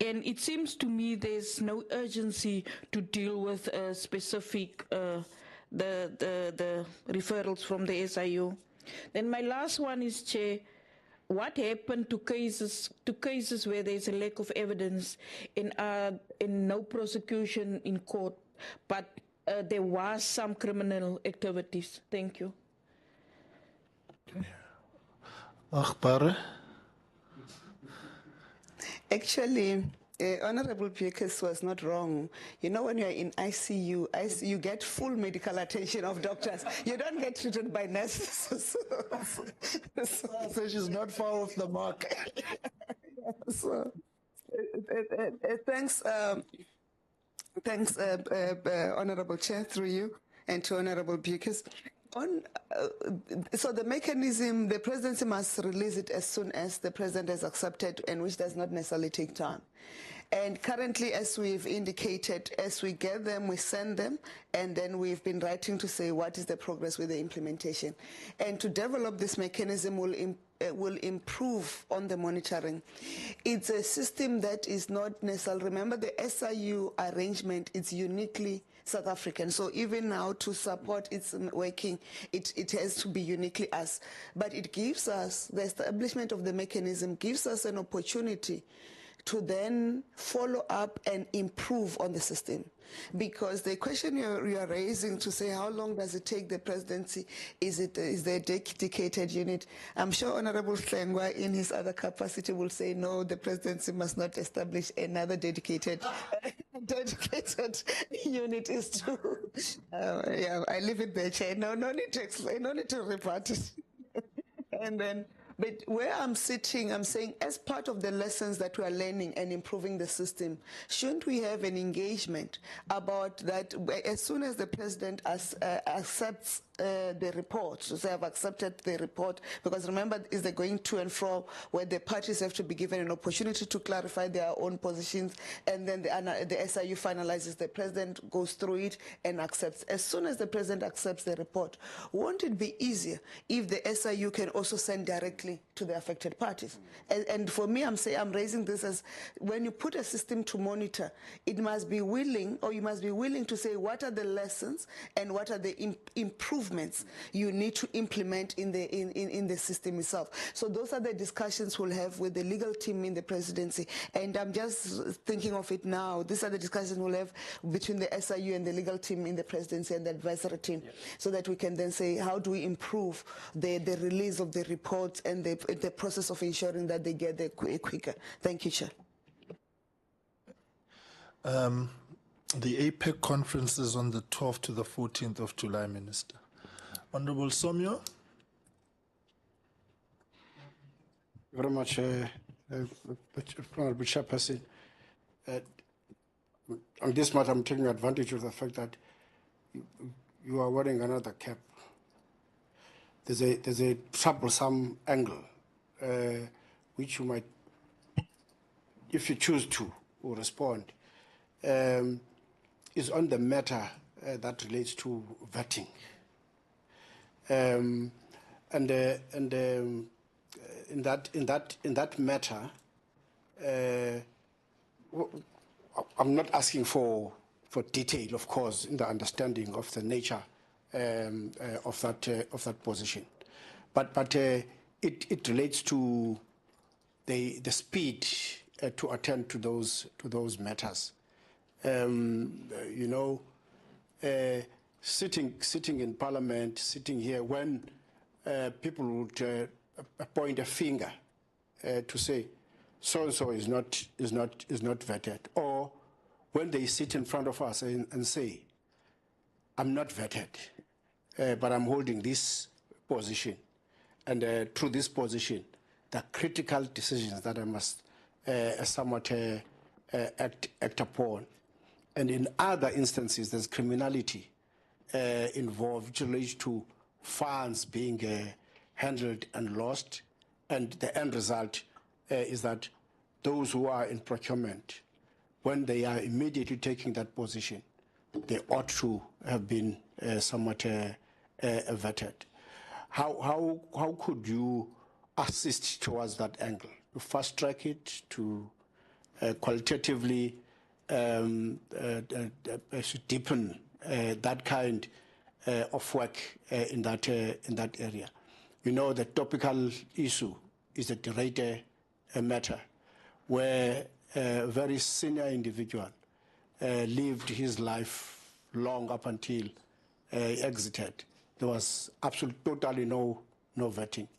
And it seems to me there's no urgency to deal with specific the referrals from the SIU. Then my last one is, Chair, what happened to cases where there's a lack of evidence and no prosecution in court, but there was some criminal activities? Thank you. Akhbare? Actually, Honorable Bucas was not wrong. You know, when you're in ICU, you get full medical attention of doctors. You don't get treated by nurses. So she's not far off the mark. So, thanks, Honorable Chair, through you, and to Honorable Bucas. So the mechanism, the presidency must release it as soon as the president has accepted, and which does not necessarily take time. And currently, as we've indicated, as we get them, we send them, and then we've been writing to say what is the progress with the implementation. And to develop this mechanism will improve on the monitoring. It's a system that is not necessarily, remember the SIU arrangement, it's uniquely South African. So even now to support its working, it has to be uniquely us. But it gives us, the establishment of the mechanism gives us an opportunity to then follow up and improve on the system. Because the question you are raising to say how long does it take the presidency, is there a dedicated unit? I'm sure Honorable Slengwa in his other capacity will say no, the presidency must not establish another dedicated unit. Is true. Yeah, I leave it there, Chair. No need to explain, no need to rebut it. And then But where I'm sitting, I'm saying as part of the lessons that we are learning and improving the system, shouldn't we have an engagement about that as soon as the president accepts the report, so they have accepted the report, because remember, is they going to and fro where the parties have to be given an opportunity to clarify their own positions, and then the SIU finalizes, the president goes through it and accepts. As soon as the president accepts the report, won't it be easier if the SIU can also send directly to the affected parties? And for me, I'm raising this as, when you put a system to monitor, it must be willing, or you must be willing to say what are the lessons and what are the improvements you need to implement in the system itself. So those are the discussions we'll have with the legal team in the presidency. And I'm just thinking of it now. These are the discussions we'll have between the SIU and the legal team in the presidency and the advisory team, so that we can then say, how do we improve the release of the reports and the process of ensuring that they get there quicker. Thank you, Chair. The APEC conference is on the 12th to the 14th of July, Minister. Honorable Somyo. Very much, Honorable Chairperson. On this matter, I'm taking advantage of the fact that you are wearing another cap. There's a troublesome angle, which you might, if you choose to respond, is on the matter that relates to vetting. In that matter, I'm not asking for detail, of course, in the understanding of the nature of that position, but it relates to the speed to attend to those matters. You know, sitting in Parliament, sitting here, when people would point a finger to say so and so is not vetted, or when they sit in front of us and say, I'm not vetted, but I'm holding this position, and through this position, the critical decisions that I must somewhat act upon. And in other instances, there's criminality involved, which relates to funds being handled and lost. And the end result is that those who are in procurement, when they are immediately taking that position, they ought to have been somewhat vetted. How could you assist towards that angle, to fast track it, to qualitatively deepen that kind of work in that area? You know, the topical issue is the Derrida matter, where a very senior individual lived his life long up until he exited. There was absolutely totally no vetting.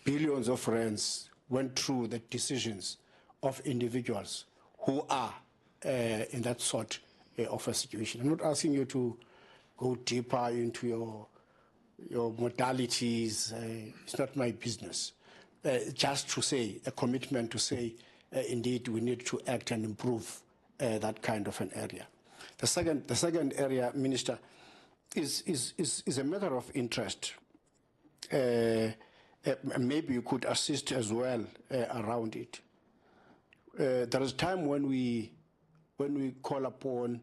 Billions of rands went through the decisions of individuals who are in that sort of a situation. I'm not asking you to go deeper into your modalities. It's not my business. Just to say, a commitment to say, indeed, we need to act and improve that kind of an area. The second area, Minister, is a matter of interest. Maybe you could assist as well around it. There is a time when we call upon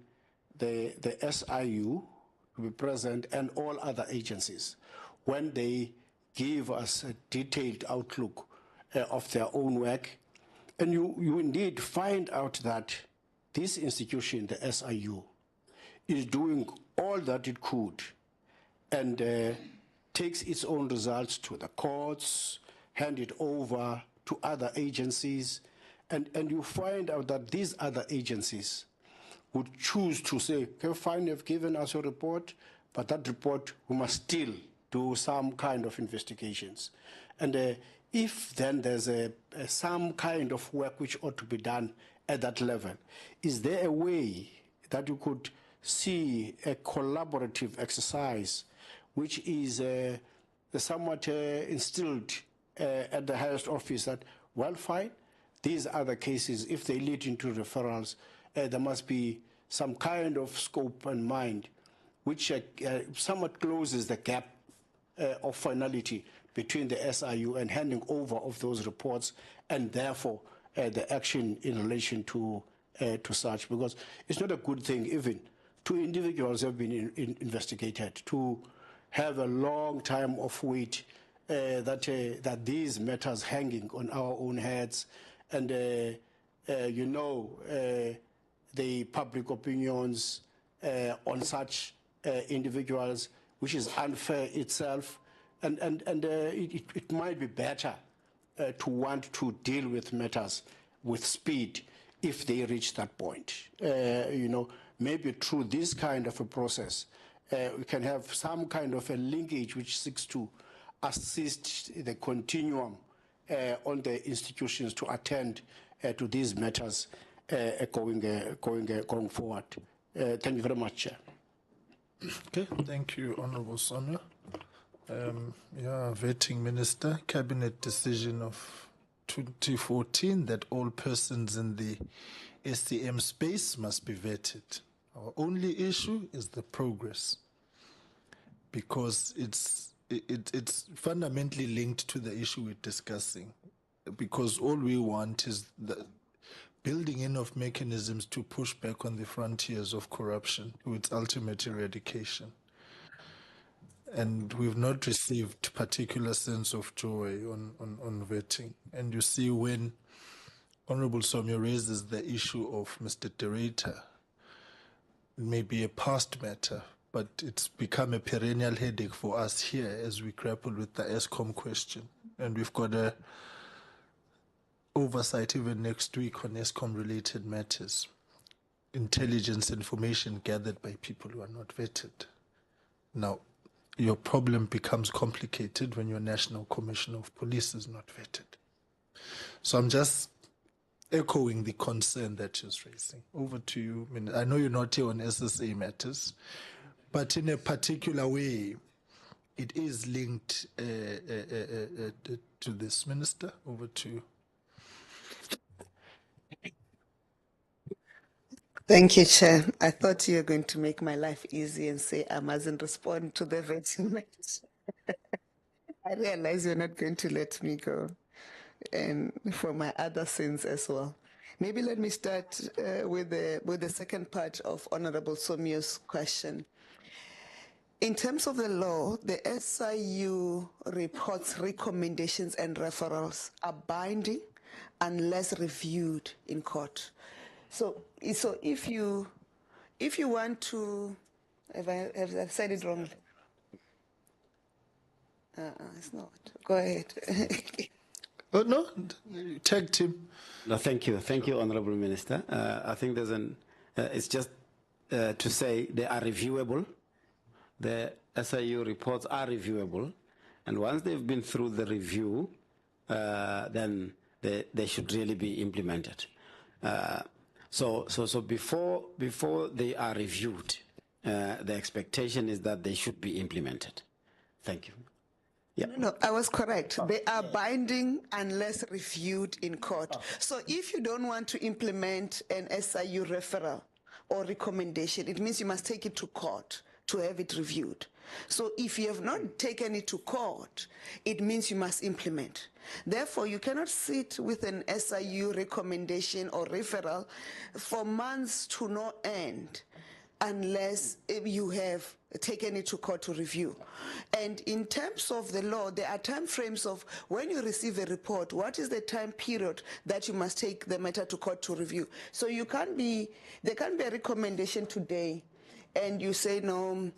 the SIU to be present, and all other agencies, when they give us a detailed outlook of their own work, and you indeed find out that this institution, the SIU, is doing all that it could, and takes its own results to the courts, hand it over to other agencies, and you find out that these other agencies would choose to say, okay, fine, you've given us a report, but that report, we must still do some kind of investigations. And if then there's some kind of work which ought to be done at that level, is there a way that you could see a collaborative exercise which is somewhat instilled at the highest office that, well, fine, these are the cases. If they lead into referrals, there must be some kind of scope and mind which somewhat closes the gap of finality between the SIU and handing over of those reports, and therefore the action in relation to such, because it's not a good thing even two individuals have been investigated to have a long time of wait that these matters hanging on our own heads, and the public opinions on such individuals, which is unfair itself, and it might be better to want to deal with matters with speed if they reach that point. Maybe through this kind of a process, we can have some kind of a linkage which seeks to assist the continuum on the institutions to attend to these matters going forward. Thank you very much, Chair. Okay, thank you, Honorable Somya. Vetting Minister, Cabinet decision of 2014 that all persons in the SCM space must be vetted. Our only issue is the progress, because it's fundamentally linked to the issue we're discussing, because all we want is the building in of mechanisms to push back on the frontiers of corruption with ultimate eradication. And we've not received particular sense of joy on vetting. And you see, when Honorable Somya raises the issue of Mr. Derrida, it may be a past matter, but it's become a perennial headache for us here as we grapple with the ESCOM question. And we've got a oversight even next week on ESCOM-related matters. Intelligence information gathered by people who are not vetted. Now, your problem becomes complicated when your National Commissioner of Police is not vetted. So I'm just echoing the concern that you're raising. Over to you. I know you're not here on SSA matters, but in a particular way, it is linked to this. Minister, over to you. Thank you, Chair. I thought you were going to make my life easy and say I mustn't respond to the vetting matter. I realize you're not going to let me go, and for my other sins as well. Maybe let me start with the second part of Honorable Somya's question. In terms of the law, the SIU reports, recommendations, and referrals are binding unless reviewed in court. So if you want to, have I said it wrongly? It's not. Go ahead. Oh no, tag team. No, thank you, Honourable Minister. I think there's it's just to say they are reviewable. The SIU reports are reviewable, and once they've been through the review, then they should really be implemented. So before they are reviewed, the expectation is that they should be implemented. Thank you. Yeah. No, I was correct. They are binding unless reviewed in court. So if you don't want to implement an SIU referral or recommendation, it means you must take it to court to have it reviewed. So if you have not taken it to court, it means you must implement. Therefore, you cannot sit with an SIU recommendation or referral for months to no end unless you have taken it to court to review. And in terms of the law, there are time frames of when you receive a report, what is the time period that you must take the matter to court to review. So there can't be a recommendation today and you say, no,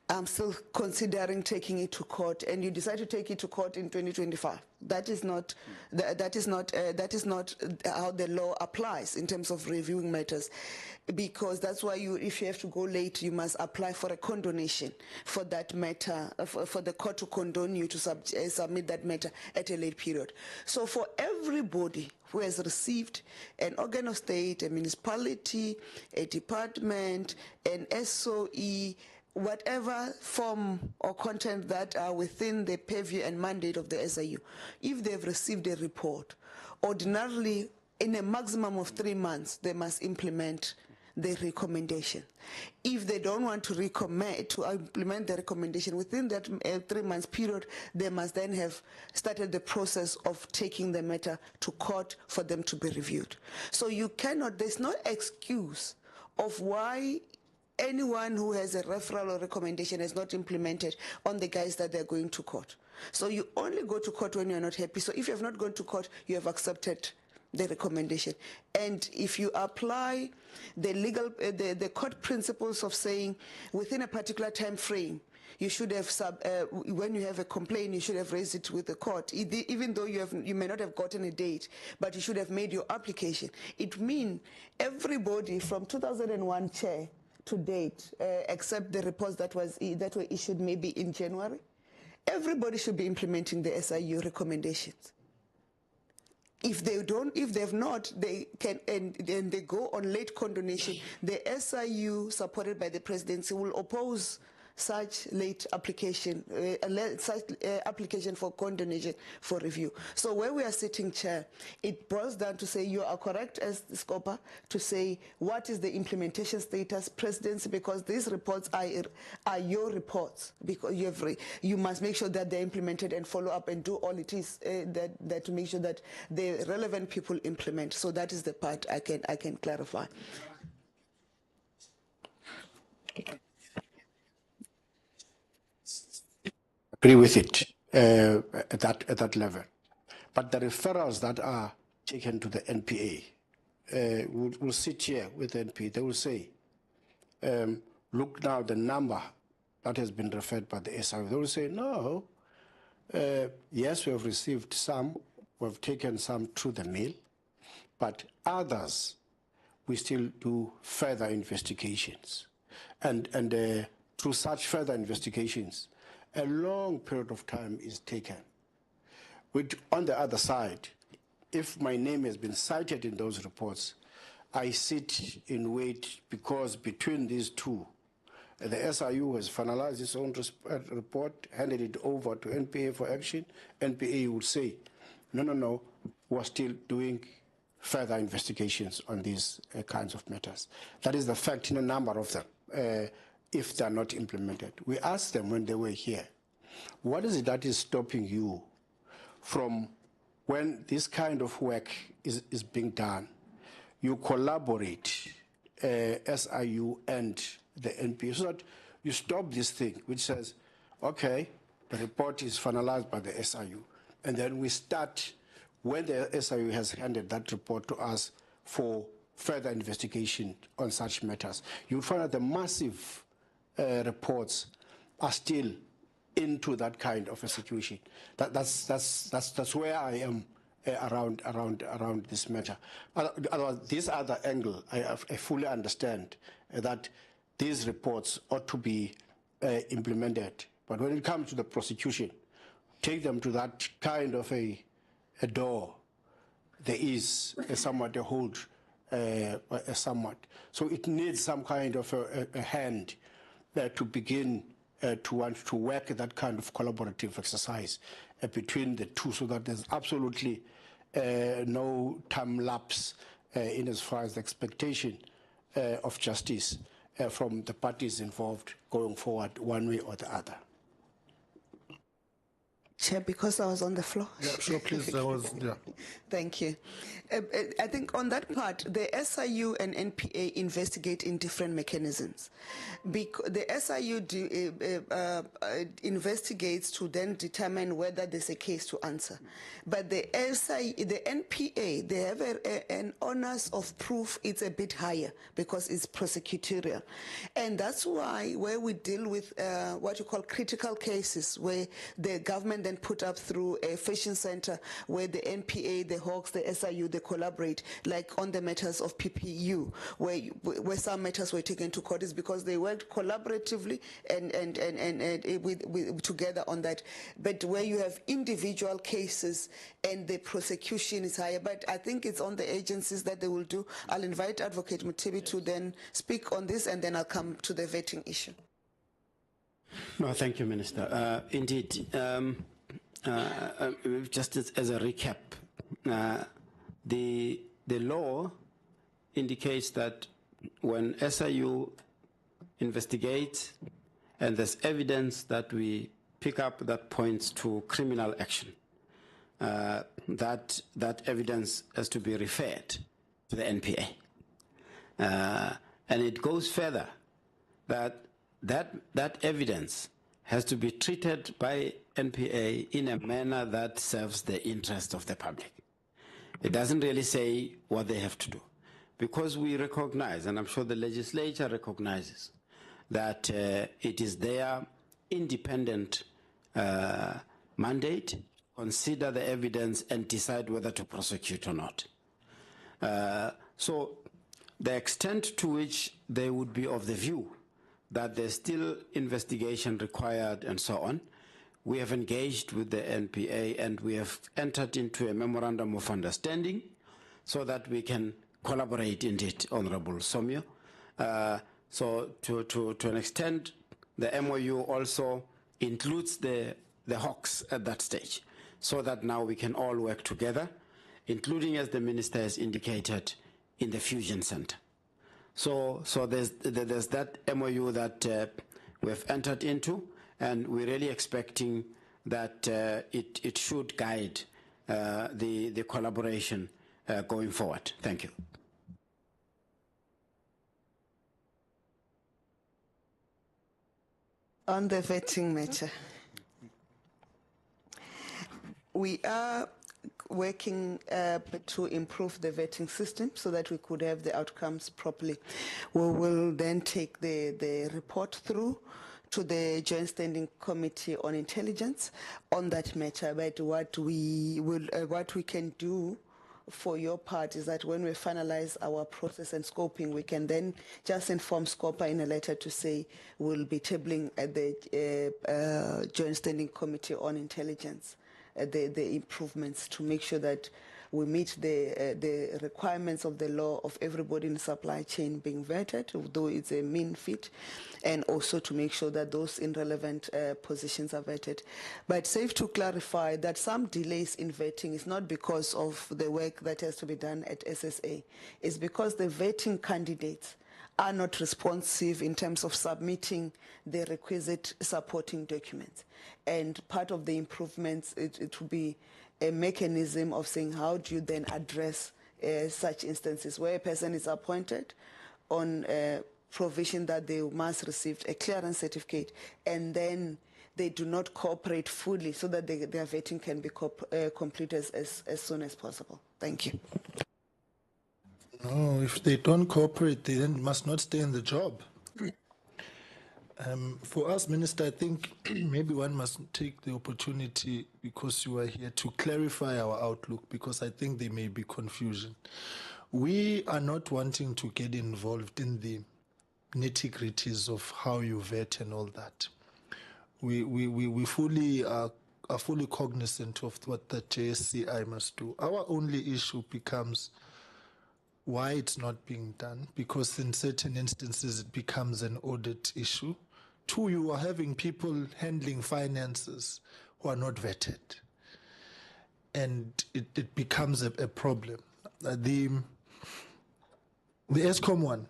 I'm still considering taking it to court, and you decide to take it to court in 2025. That is not how the law applies in terms of reviewing matters, because that's why if you have to go late, you must apply for a condonation for that matter, for the court to condone you to submit that matter at a late period. So for everybody who has received an organ of state, a municipality, a department, an SOE, whatever form or content that are within the purview and mandate of the SIU, if they've received a report, ordinarily in a maximum of 3 months, they must implement the recommendation. If they don't want to implement the recommendation within that 3 months period, they must then have started the process of taking the matter to court for them to be reviewed. So you cannot, there's no excuse of why anyone who has a referral or recommendation has not implemented on the guys that they're going to court. So you only go to court when you're not happy. So if you have not gone to court, you have accepted the recommendation. And if you apply the legal, the court principles of saying within a particular time frame, you should have when you have a complaint, you should have raised it with the court, even though you may not have gotten a date, but you should have made your application. It means everybody from 2001 chair to date, except the reports that were issued maybe in January, everybody should be implementing the SIU recommendations. If they've not, they can, and they go on late condonation. The SIU, supported by the presidency, will oppose such late application, application for condonation for review. So where we are sitting, Chair, it boils down to say you are correct as the scoper to say what is the implementation status, presidency, because these reports are your reports, because you must make sure that they're implemented and follow up and do all it is that to make sure that the relevant people implement. So that is the part I can clarify. Agree with it at that level. But the referrals that are taken to the NPA will sit here with the NPA. They will say, look now the number that has been referred by the SIU. They will say, no, yes, we have received some, we've taken some through the mail, but others, we still do further investigations. And through such further investigations, a long period of time is taken. Which, on the other side, if my name has been cited in those reports, I sit in wait because between these two, the SIU has finalized its own report, handed it over to NPA for action. NPA would say, no, we're still doing further investigations on these kinds of matters. That is the fact in a number of them. If they're not implemented. We asked them when they were here, what is it that is stopping you from when this kind of work is being done, you collaborate, SIU and the NPA, so that you stop this thing which says, okay, the report is finalized by the SIU, and then we start, when the SIU has handed that report to us for further investigation on such matters. You'll find that the massive reports are still into that kind of a situation. That's where I am around this matter. This other angle, I fully understand that these reports ought to be implemented. But when it comes to the prosecution, take them to that kind of a door. There is somewhat a hold, somewhat. So it needs some kind of a hand to begin to want to work that kind of collaborative exercise between the two, so that there's absolutely no time lapse in as far as the expectation of justice from the parties involved going forward one way or the other. Chair, because I was on the floor. Yeah, sure, please. Yeah. Thank you. I think on that part, the SIU and NPA investigate in different mechanisms. The SIU investigates to then determine whether there's a case to answer. But the NPA, they have an onus of proof. It's a bit higher because it's prosecutorial. And that's why where we deal with what you call critical cases, where the government then put up through a fishing center, where the NPA, the Hawks, the SIU, they collaborate, like on the matters of PPU, where some matters were taken to court, is because they worked collaboratively and together on that. But where you have individual cases and the prosecution is higher, but I think it's on the agencies that they will do. I'll invite Advocate Mutibi to then speak on this, and then I'll come to the vetting issue. No, thank you, Minister. Indeed, just as a recap, the law indicates that when SIU investigates and there's evidence that we pick up that points to criminal action, that evidence has to be referred to the NPA. And it goes further that evidence has to be treated by NPA in a manner that serves the interest of the public. It doesn't really say what they have to do, because we recognize, and I'm sure the legislature recognizes, that it is their independent mandate to consider the evidence and decide whether to prosecute or not. So the extent to which they would be of the view that there's still investigation required and so on, we have engaged with the NPA and we have entered into a memorandum of understanding so that we can collaborate indeed, Honorable Somyo. So to an extent, the MOU also includes the Hawks at that stage, so that now we can all work together, including, as the Minister has indicated, in the Fusion Center. So there's that MOU that we have entered into, and we're really expecting that it should guide the collaboration going forward. Thank you. On the vetting matter, we are working to improve the vetting system so that we could have the outcomes properly. We will then take the report through to the Joint Standing Committee on Intelligence on that matter. But what we can do for your part is that when we finalize our process and scoping, we can then just inform SCOPA in a letter to say we'll be tabling at the Joint Standing Committee on Intelligence the improvements to make sure that we meet the requirements of the law of everybody in the supply chain being vetted, although it's a mean fit, and also to make sure that those in relevant positions are vetted. But safe to clarify that some delays in vetting is not because of the work that has to be done at SSA. It's because the vetting candidates are not responsive in terms of submitting the requisite supporting documents. And part of the improvements, it will be a mechanism of saying how do you then address such instances where a person is appointed on provision that they must receive a clearance certificate and then they do not cooperate fully so that their vetting can be completed as soon as possible. Thank you. No, if they don't cooperate, they then must not stay in the job. For us, Minister, I think maybe one must take the opportunity, because you are here, to clarify our outlook, because I think there may be confusion. We are not wanting to get involved in the nitty-gritties of how you vet and all that. We fully are fully cognizant of what the JSCI must do. Our only issue becomes why it's not being done, because in certain instances it becomes an audit issue. Two, you are having people handling finances who are not vetted, and it becomes a problem. The ESCOM one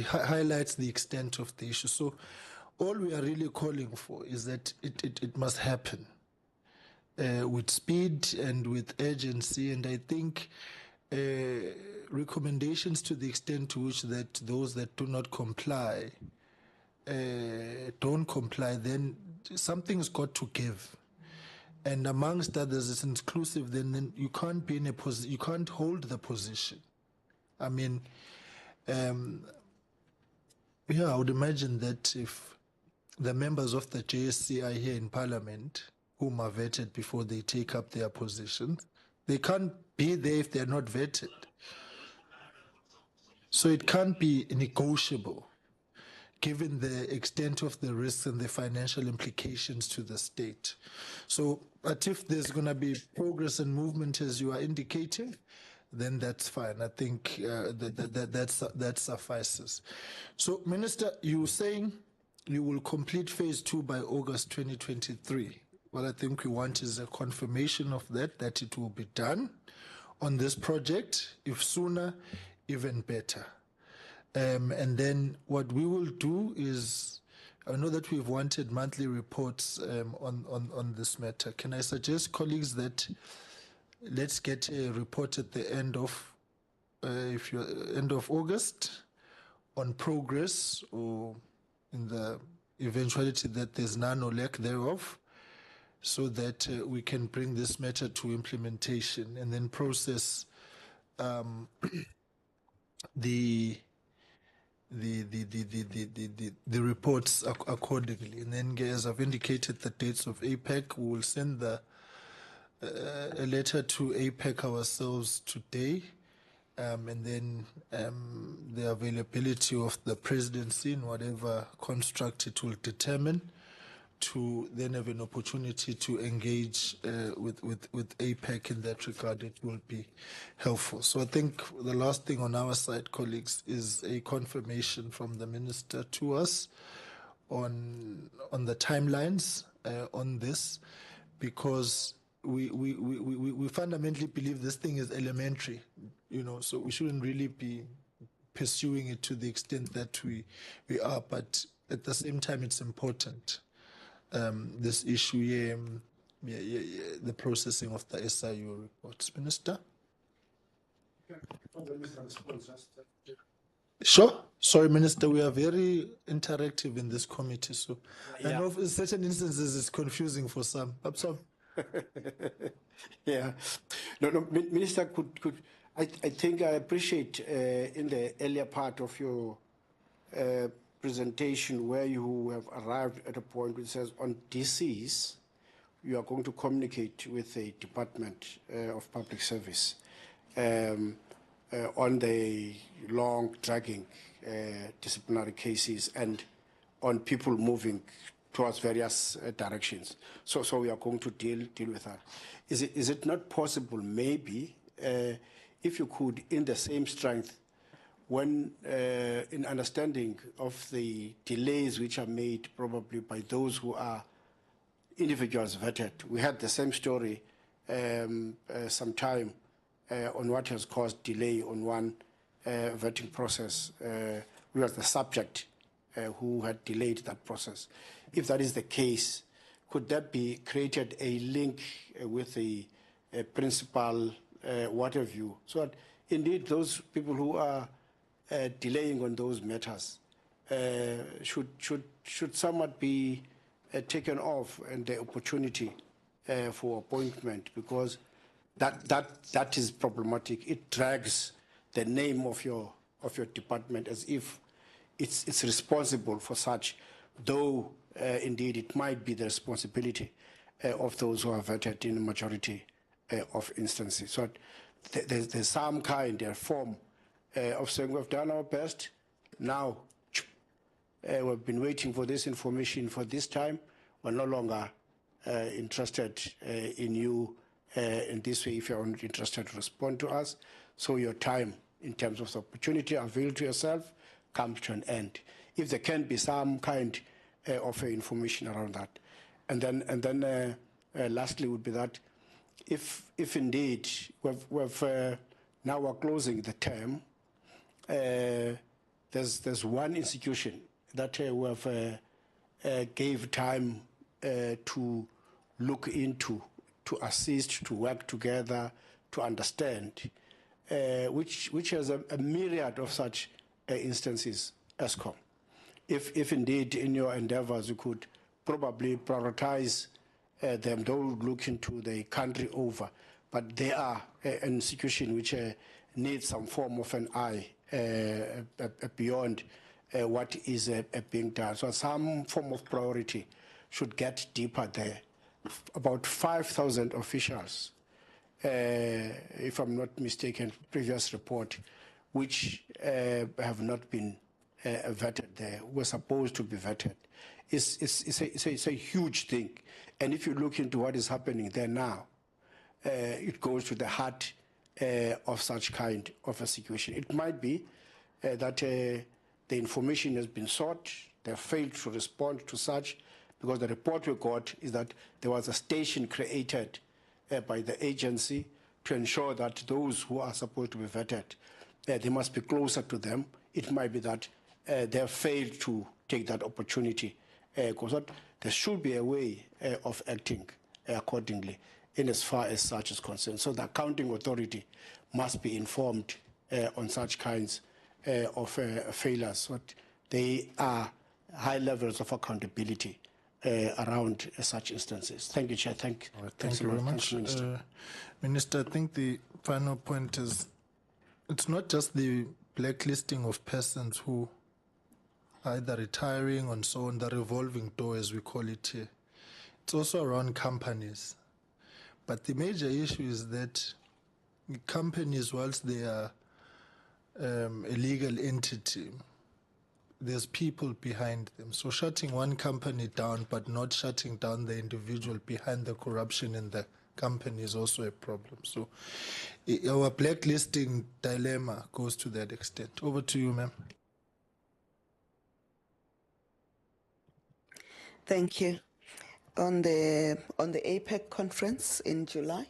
highlights the extent of the issue. So all we are really calling for is that it must happen with speed and with urgency, and I think recommendations to the extent to which that those that do not comply don't comply, then something's got to give. And amongst others, it's inclusive. Then you can't be in a position. You can't hold the position. I mean, I would imagine that if the members of the JSC are here in Parliament, whom are vetted before they take up their position, they can't be there if they're not vetted. So it can't be negotiable, given the extent of the risks and the financial implications to the state. So, but if there's going to be progress and movement as you are indicating, then that's fine. I think that suffices. So, Minister, you were saying we will complete phase 2 by August 2023. What I think we want is a confirmation of that it will be done on this project. If sooner, even better. And then what we will do is, I know that we've wanted monthly reports on this matter. Can I suggest, colleagues, that let's get a report at the end of end of August on progress, or in the eventuality that there's none or lack thereof, so that we can bring this matter to implementation and then process the reports accordingly. And then, as I've indicated, the dates of APEC, we will send a letter to APEC ourselves today, and then the availability of the presidency in whatever construct it will determine, to then have an opportunity to engage with APEC in that regard. It will be helpful. So I think the last thing on our side, colleagues, is a confirmation from the minister to us on the timelines on this, because we fundamentally believe this thing is elementary, so we shouldn't really be pursuing it to the extent that we are, but at the same time it's important. This issue, the processing of the SIU reports. Minister? Sure. Sorry, Minister, we are very interactive in this committee, so I know in certain instances it's confusing for some. Yeah. No, Minister, I think I appreciate in the earlier part of your presentation where you have arrived at a point which says on DCs, you are going to communicate with the Department of Public Service on the long dragging disciplinary cases and on people moving towards various directions. So we are going to deal with that. Is it not possible, maybe, if you could, in the same strength, when in understanding of the delays which are made probably by those who are individuals vetted. We had the same story some time on what has caused delay on one vetting process. We were the subject who had delayed that process. If that is the case, could that be created a link with the principal, what have you, so that indeed those people who are delaying on those matters should somewhat be taken off, and the opportunity for appointment, because that is problematic. It drags the name of your department as if it's responsible for such, though indeed it might be the responsibility of those who are vetted in the majority of instances. So there's some kind of form of saying we've done our best. Now we've been waiting for this information for this time. We're no longer interested in you in this way. If you're not interested, respond to us. So your time, in terms of the opportunity availed to yourself, comes to an end. If there can be some kind of information around that, and then lastly would be that if indeed we've now we're closing the term, there's one institution that we have gave time to look into, to assist, to work together, to understand, which has a myriad of such instances, ESCOM. If indeed in your endeavors you could probably prioritize them, don't look into the country over, but they are an institution which needs some form of an eye beyond what is being done. So some form of priority should get deeper there. About 5,000 officials, if I'm not mistaken, previous report, which have not been vetted there, were supposed to be vetted. It's a huge thing. And if you look into what is happening there now, it goes to the heart of such kind of a situation. It might be that the information has been sought, They failed to respond to such, because the report we got is that there was a station created by the agency to ensure that those who are supposed to be vetted, they must be closer to them. It might be that they have failed to take that opportunity, because there should be a way of acting accordingly in as far as such is concerned. So the accounting authority must be informed on such kinds of failures. But they are high levels of accountability around such instances. Thank you, Chair. Thank you very much. Minister. Minister, I think the final point is it's not just the blacklisting of persons who are either retiring and so on, the revolving door as we call it here. It's also around companies. But the major issue is that companies, whilst they are a legal entity, there's people behind them. So shutting one company down but not shutting down the individual behind the corruption in the company is also a problem. So our blacklisting dilemma goes to that extent. Over to you, ma'am. Thank you. On the APEC conference in July,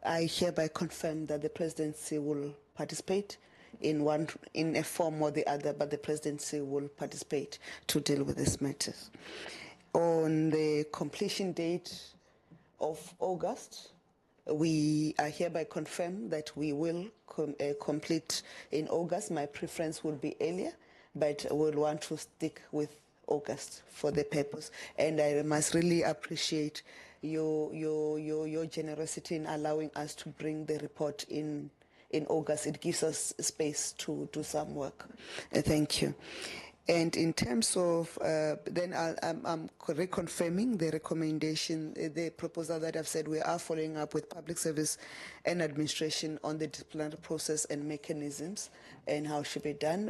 I hereby confirm that the presidency will participate in a form or the other, but the presidency will participate to deal with these matters. On the completion date of August, we are hereby confirm that we will complete in August. My preference would be earlier, but we'll want to stick with August for the purpose. And I must really appreciate your generosity in allowing us to bring the report in August. It gives us space to do some work. Thank you. And in terms of, then I'm reconfirming the recommendation, the proposal that I've said we are following up with public service and administration on the disciplinary process and mechanisms and how it should be done.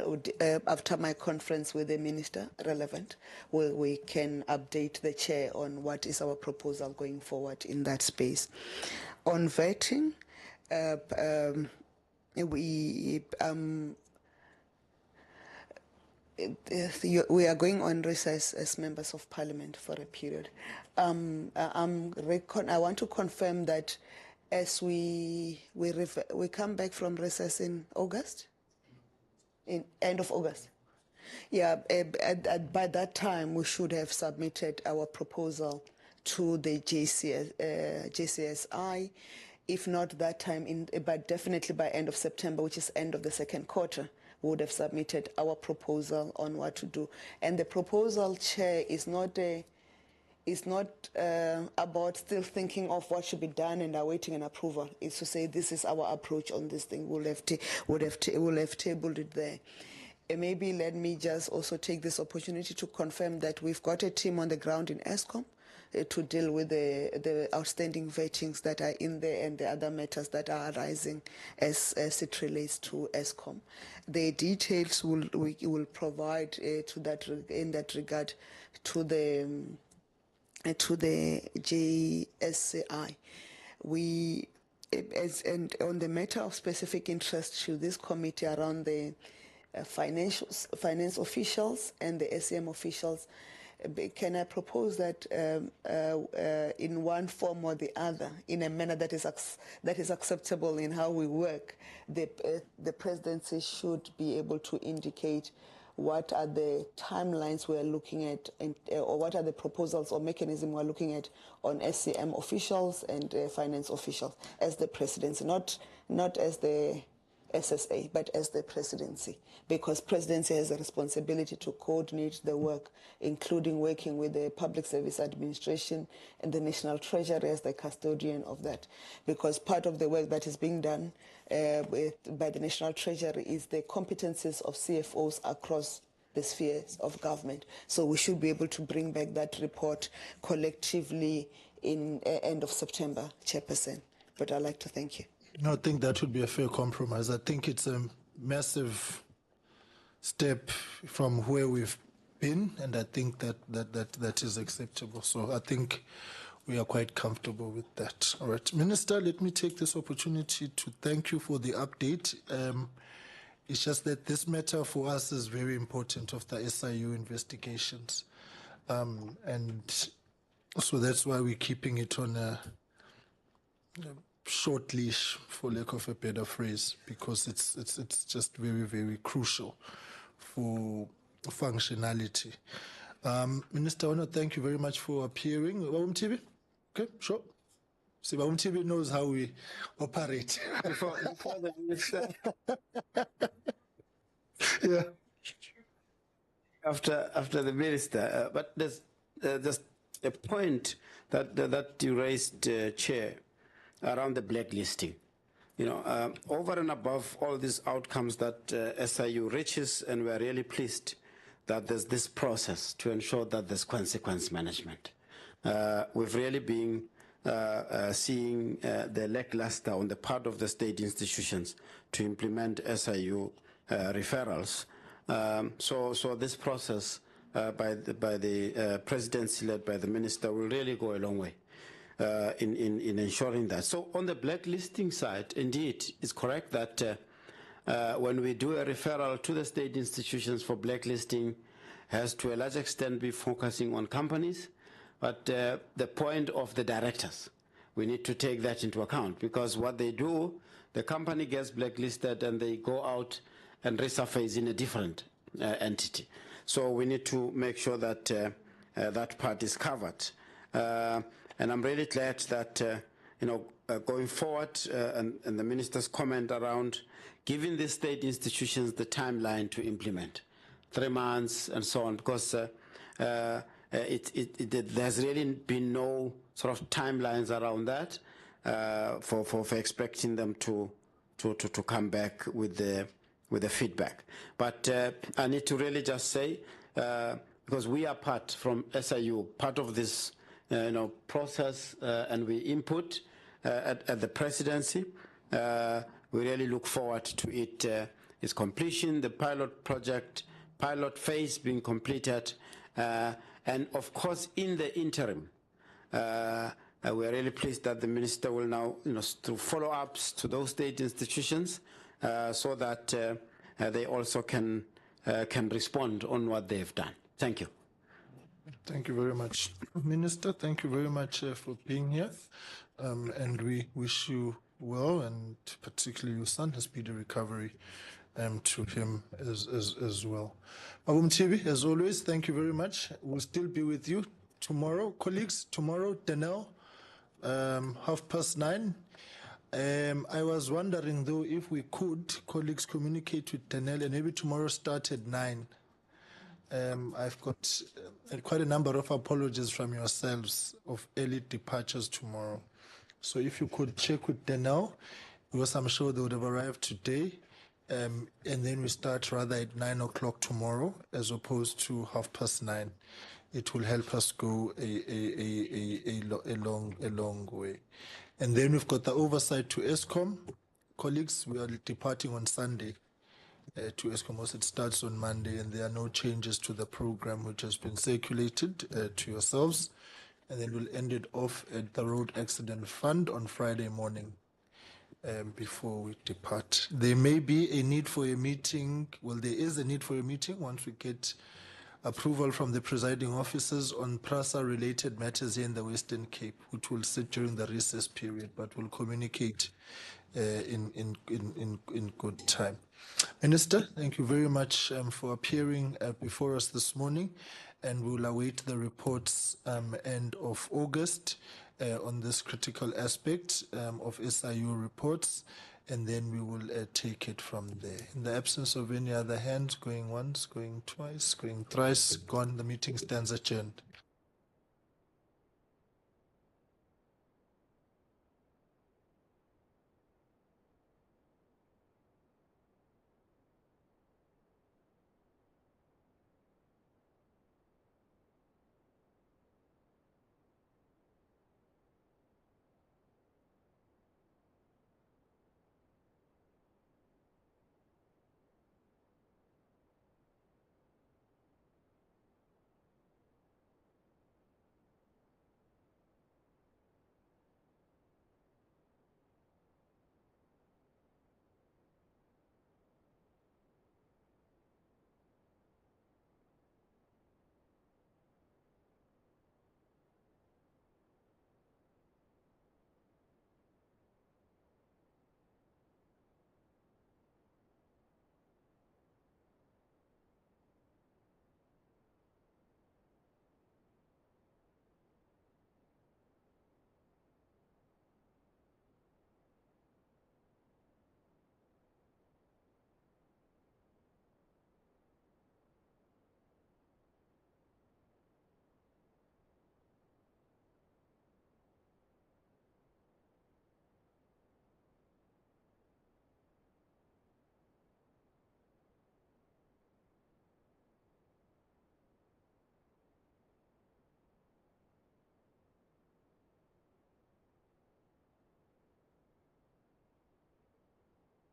After my conference with the minister relevant, we can update the chair on what is our proposal going forward in that space. On vetting, we are going on recess as members of parliament for a period. I want to confirm that as we come back from recess in August, in end of August. Yeah, by that time we should have submitted our proposal to the JCSI. If not that time, but definitely by end of September, which is end of the second quarter, we would have submitted our proposal on what to do. And the proposal, Chair, is not about still thinking of what should be done and awaiting an approval. It's to say this is our approach on this thing. We'll have tabled it there. Maybe let me just also take this opportunity to confirm that we've got a team on the ground in ESCOM to deal with the outstanding vettings that are in there and the other matters that are arising as it relates to ESCOM. The details we will provide in that regard to the JSCI. And on the matter of specific interest to this committee around the finance officials and the SCM officials, can I propose that in one form or the other, in a manner that is acceptable in how we work, the presidency should be able to indicate what are the timelines we're looking at, or what are the proposals or mechanism we're looking at on SCM officials and finance officials as the presidency, not as the SSA, but as the presidency, because presidency has a responsibility to coordinate the work, including working with the Public Service Administration and the National Treasury as the custodian of that, because part of the work that is being done by the National Treasury is the competencies of CFOs across the spheres of government. So we should be able to bring back that report collectively in end of September, Chairperson. But I'd like to thank you. No, I think that would be a fair compromise. I think it's a massive step from where we've been, and I think that is acceptable. So I think we are quite comfortable with that. All right, Minister, let me take this opportunity to thank you for the update. It's just that this matter for us is very important of the SIU investigations. And so that's why we're keeping it on a short leash, for lack of a better phrase, because it's just very, very crucial for functionality. Minister, I want to thank you very much for appearing. TV? Okay, sure. See, TV knows how we operate. Before the minister, Yeah. after the minister, but there's just a point that you raised, Chair, around the blacklisting. You know, over and above all these outcomes that SIU reaches, and we're really pleased that there's this process to ensure that there's consequence management. We've really been seeing the lackluster on the part of the state institutions to implement SIU referrals. So this process by the presidency led by the minister will really go a long way in ensuring that. So on the blacklisting side, indeed, it's correct that when we do a referral to the state institutions for blacklisting, has to a large extent be focusing on companies, but the point of the directors, we need to take that into account, because what they do, the company gets blacklisted and they go out and resurface in a different entity. So we need to make sure that that part is covered. And I'm really glad that, going forward, and the minister's comment around giving the state institutions the timeline to implement, 3 months and so on, because there's really been no sort of timelines around that for expecting them to come back with the feedback. But I need to really just say, because we are part from SIU, part of this process, and we input at the presidency. We really look forward to its completion, the pilot phase being completed, and of course in the interim, we are really pleased that the minister will now, through follow-ups to those state institutions, so that they also can respond on what they've done. Thank you. Thank you very much, Minister. Thank you very much for being here, and we wish you well, and particularly your son, a speedy recovery to him as well. Mabum TV, as always, thank you very much. We'll still be with you tomorrow, colleagues. Tomorrow, Denel, 9:30. I was wondering, though, if we could, colleagues, communicate with Denel and maybe tomorrow start at 9. I've got quite a number of apologies from yourselves of early departures tomorrow. So if you could check with Denel, because I'm sure they would have arrived today, and then we start rather at 9 o'clock tomorrow as opposed to 9:30. It will help us go a long way. And then we've got the oversight to ESCOM. Colleagues, we are departing on Sunday to ESCOM. It starts on Monday, and there are no changes to the program which has been circulated to yourselves. And then we'll end it off at the Road Accident Fund on Friday morning before we depart. There may be a need for a meeting. Well, there is a need for a meeting once we get approval from the presiding officers on PRASA-related matters here in the Western Cape, which will sit during the recess period, but we'll communicate in good time. Minister, thank you very much for appearing before us this morning, and we'll await the reports end of August on this critical aspect of SIU reports, and then we will take it from there. In the absence of any other hands, going once, going twice, going thrice, gone, the meeting stands adjourned.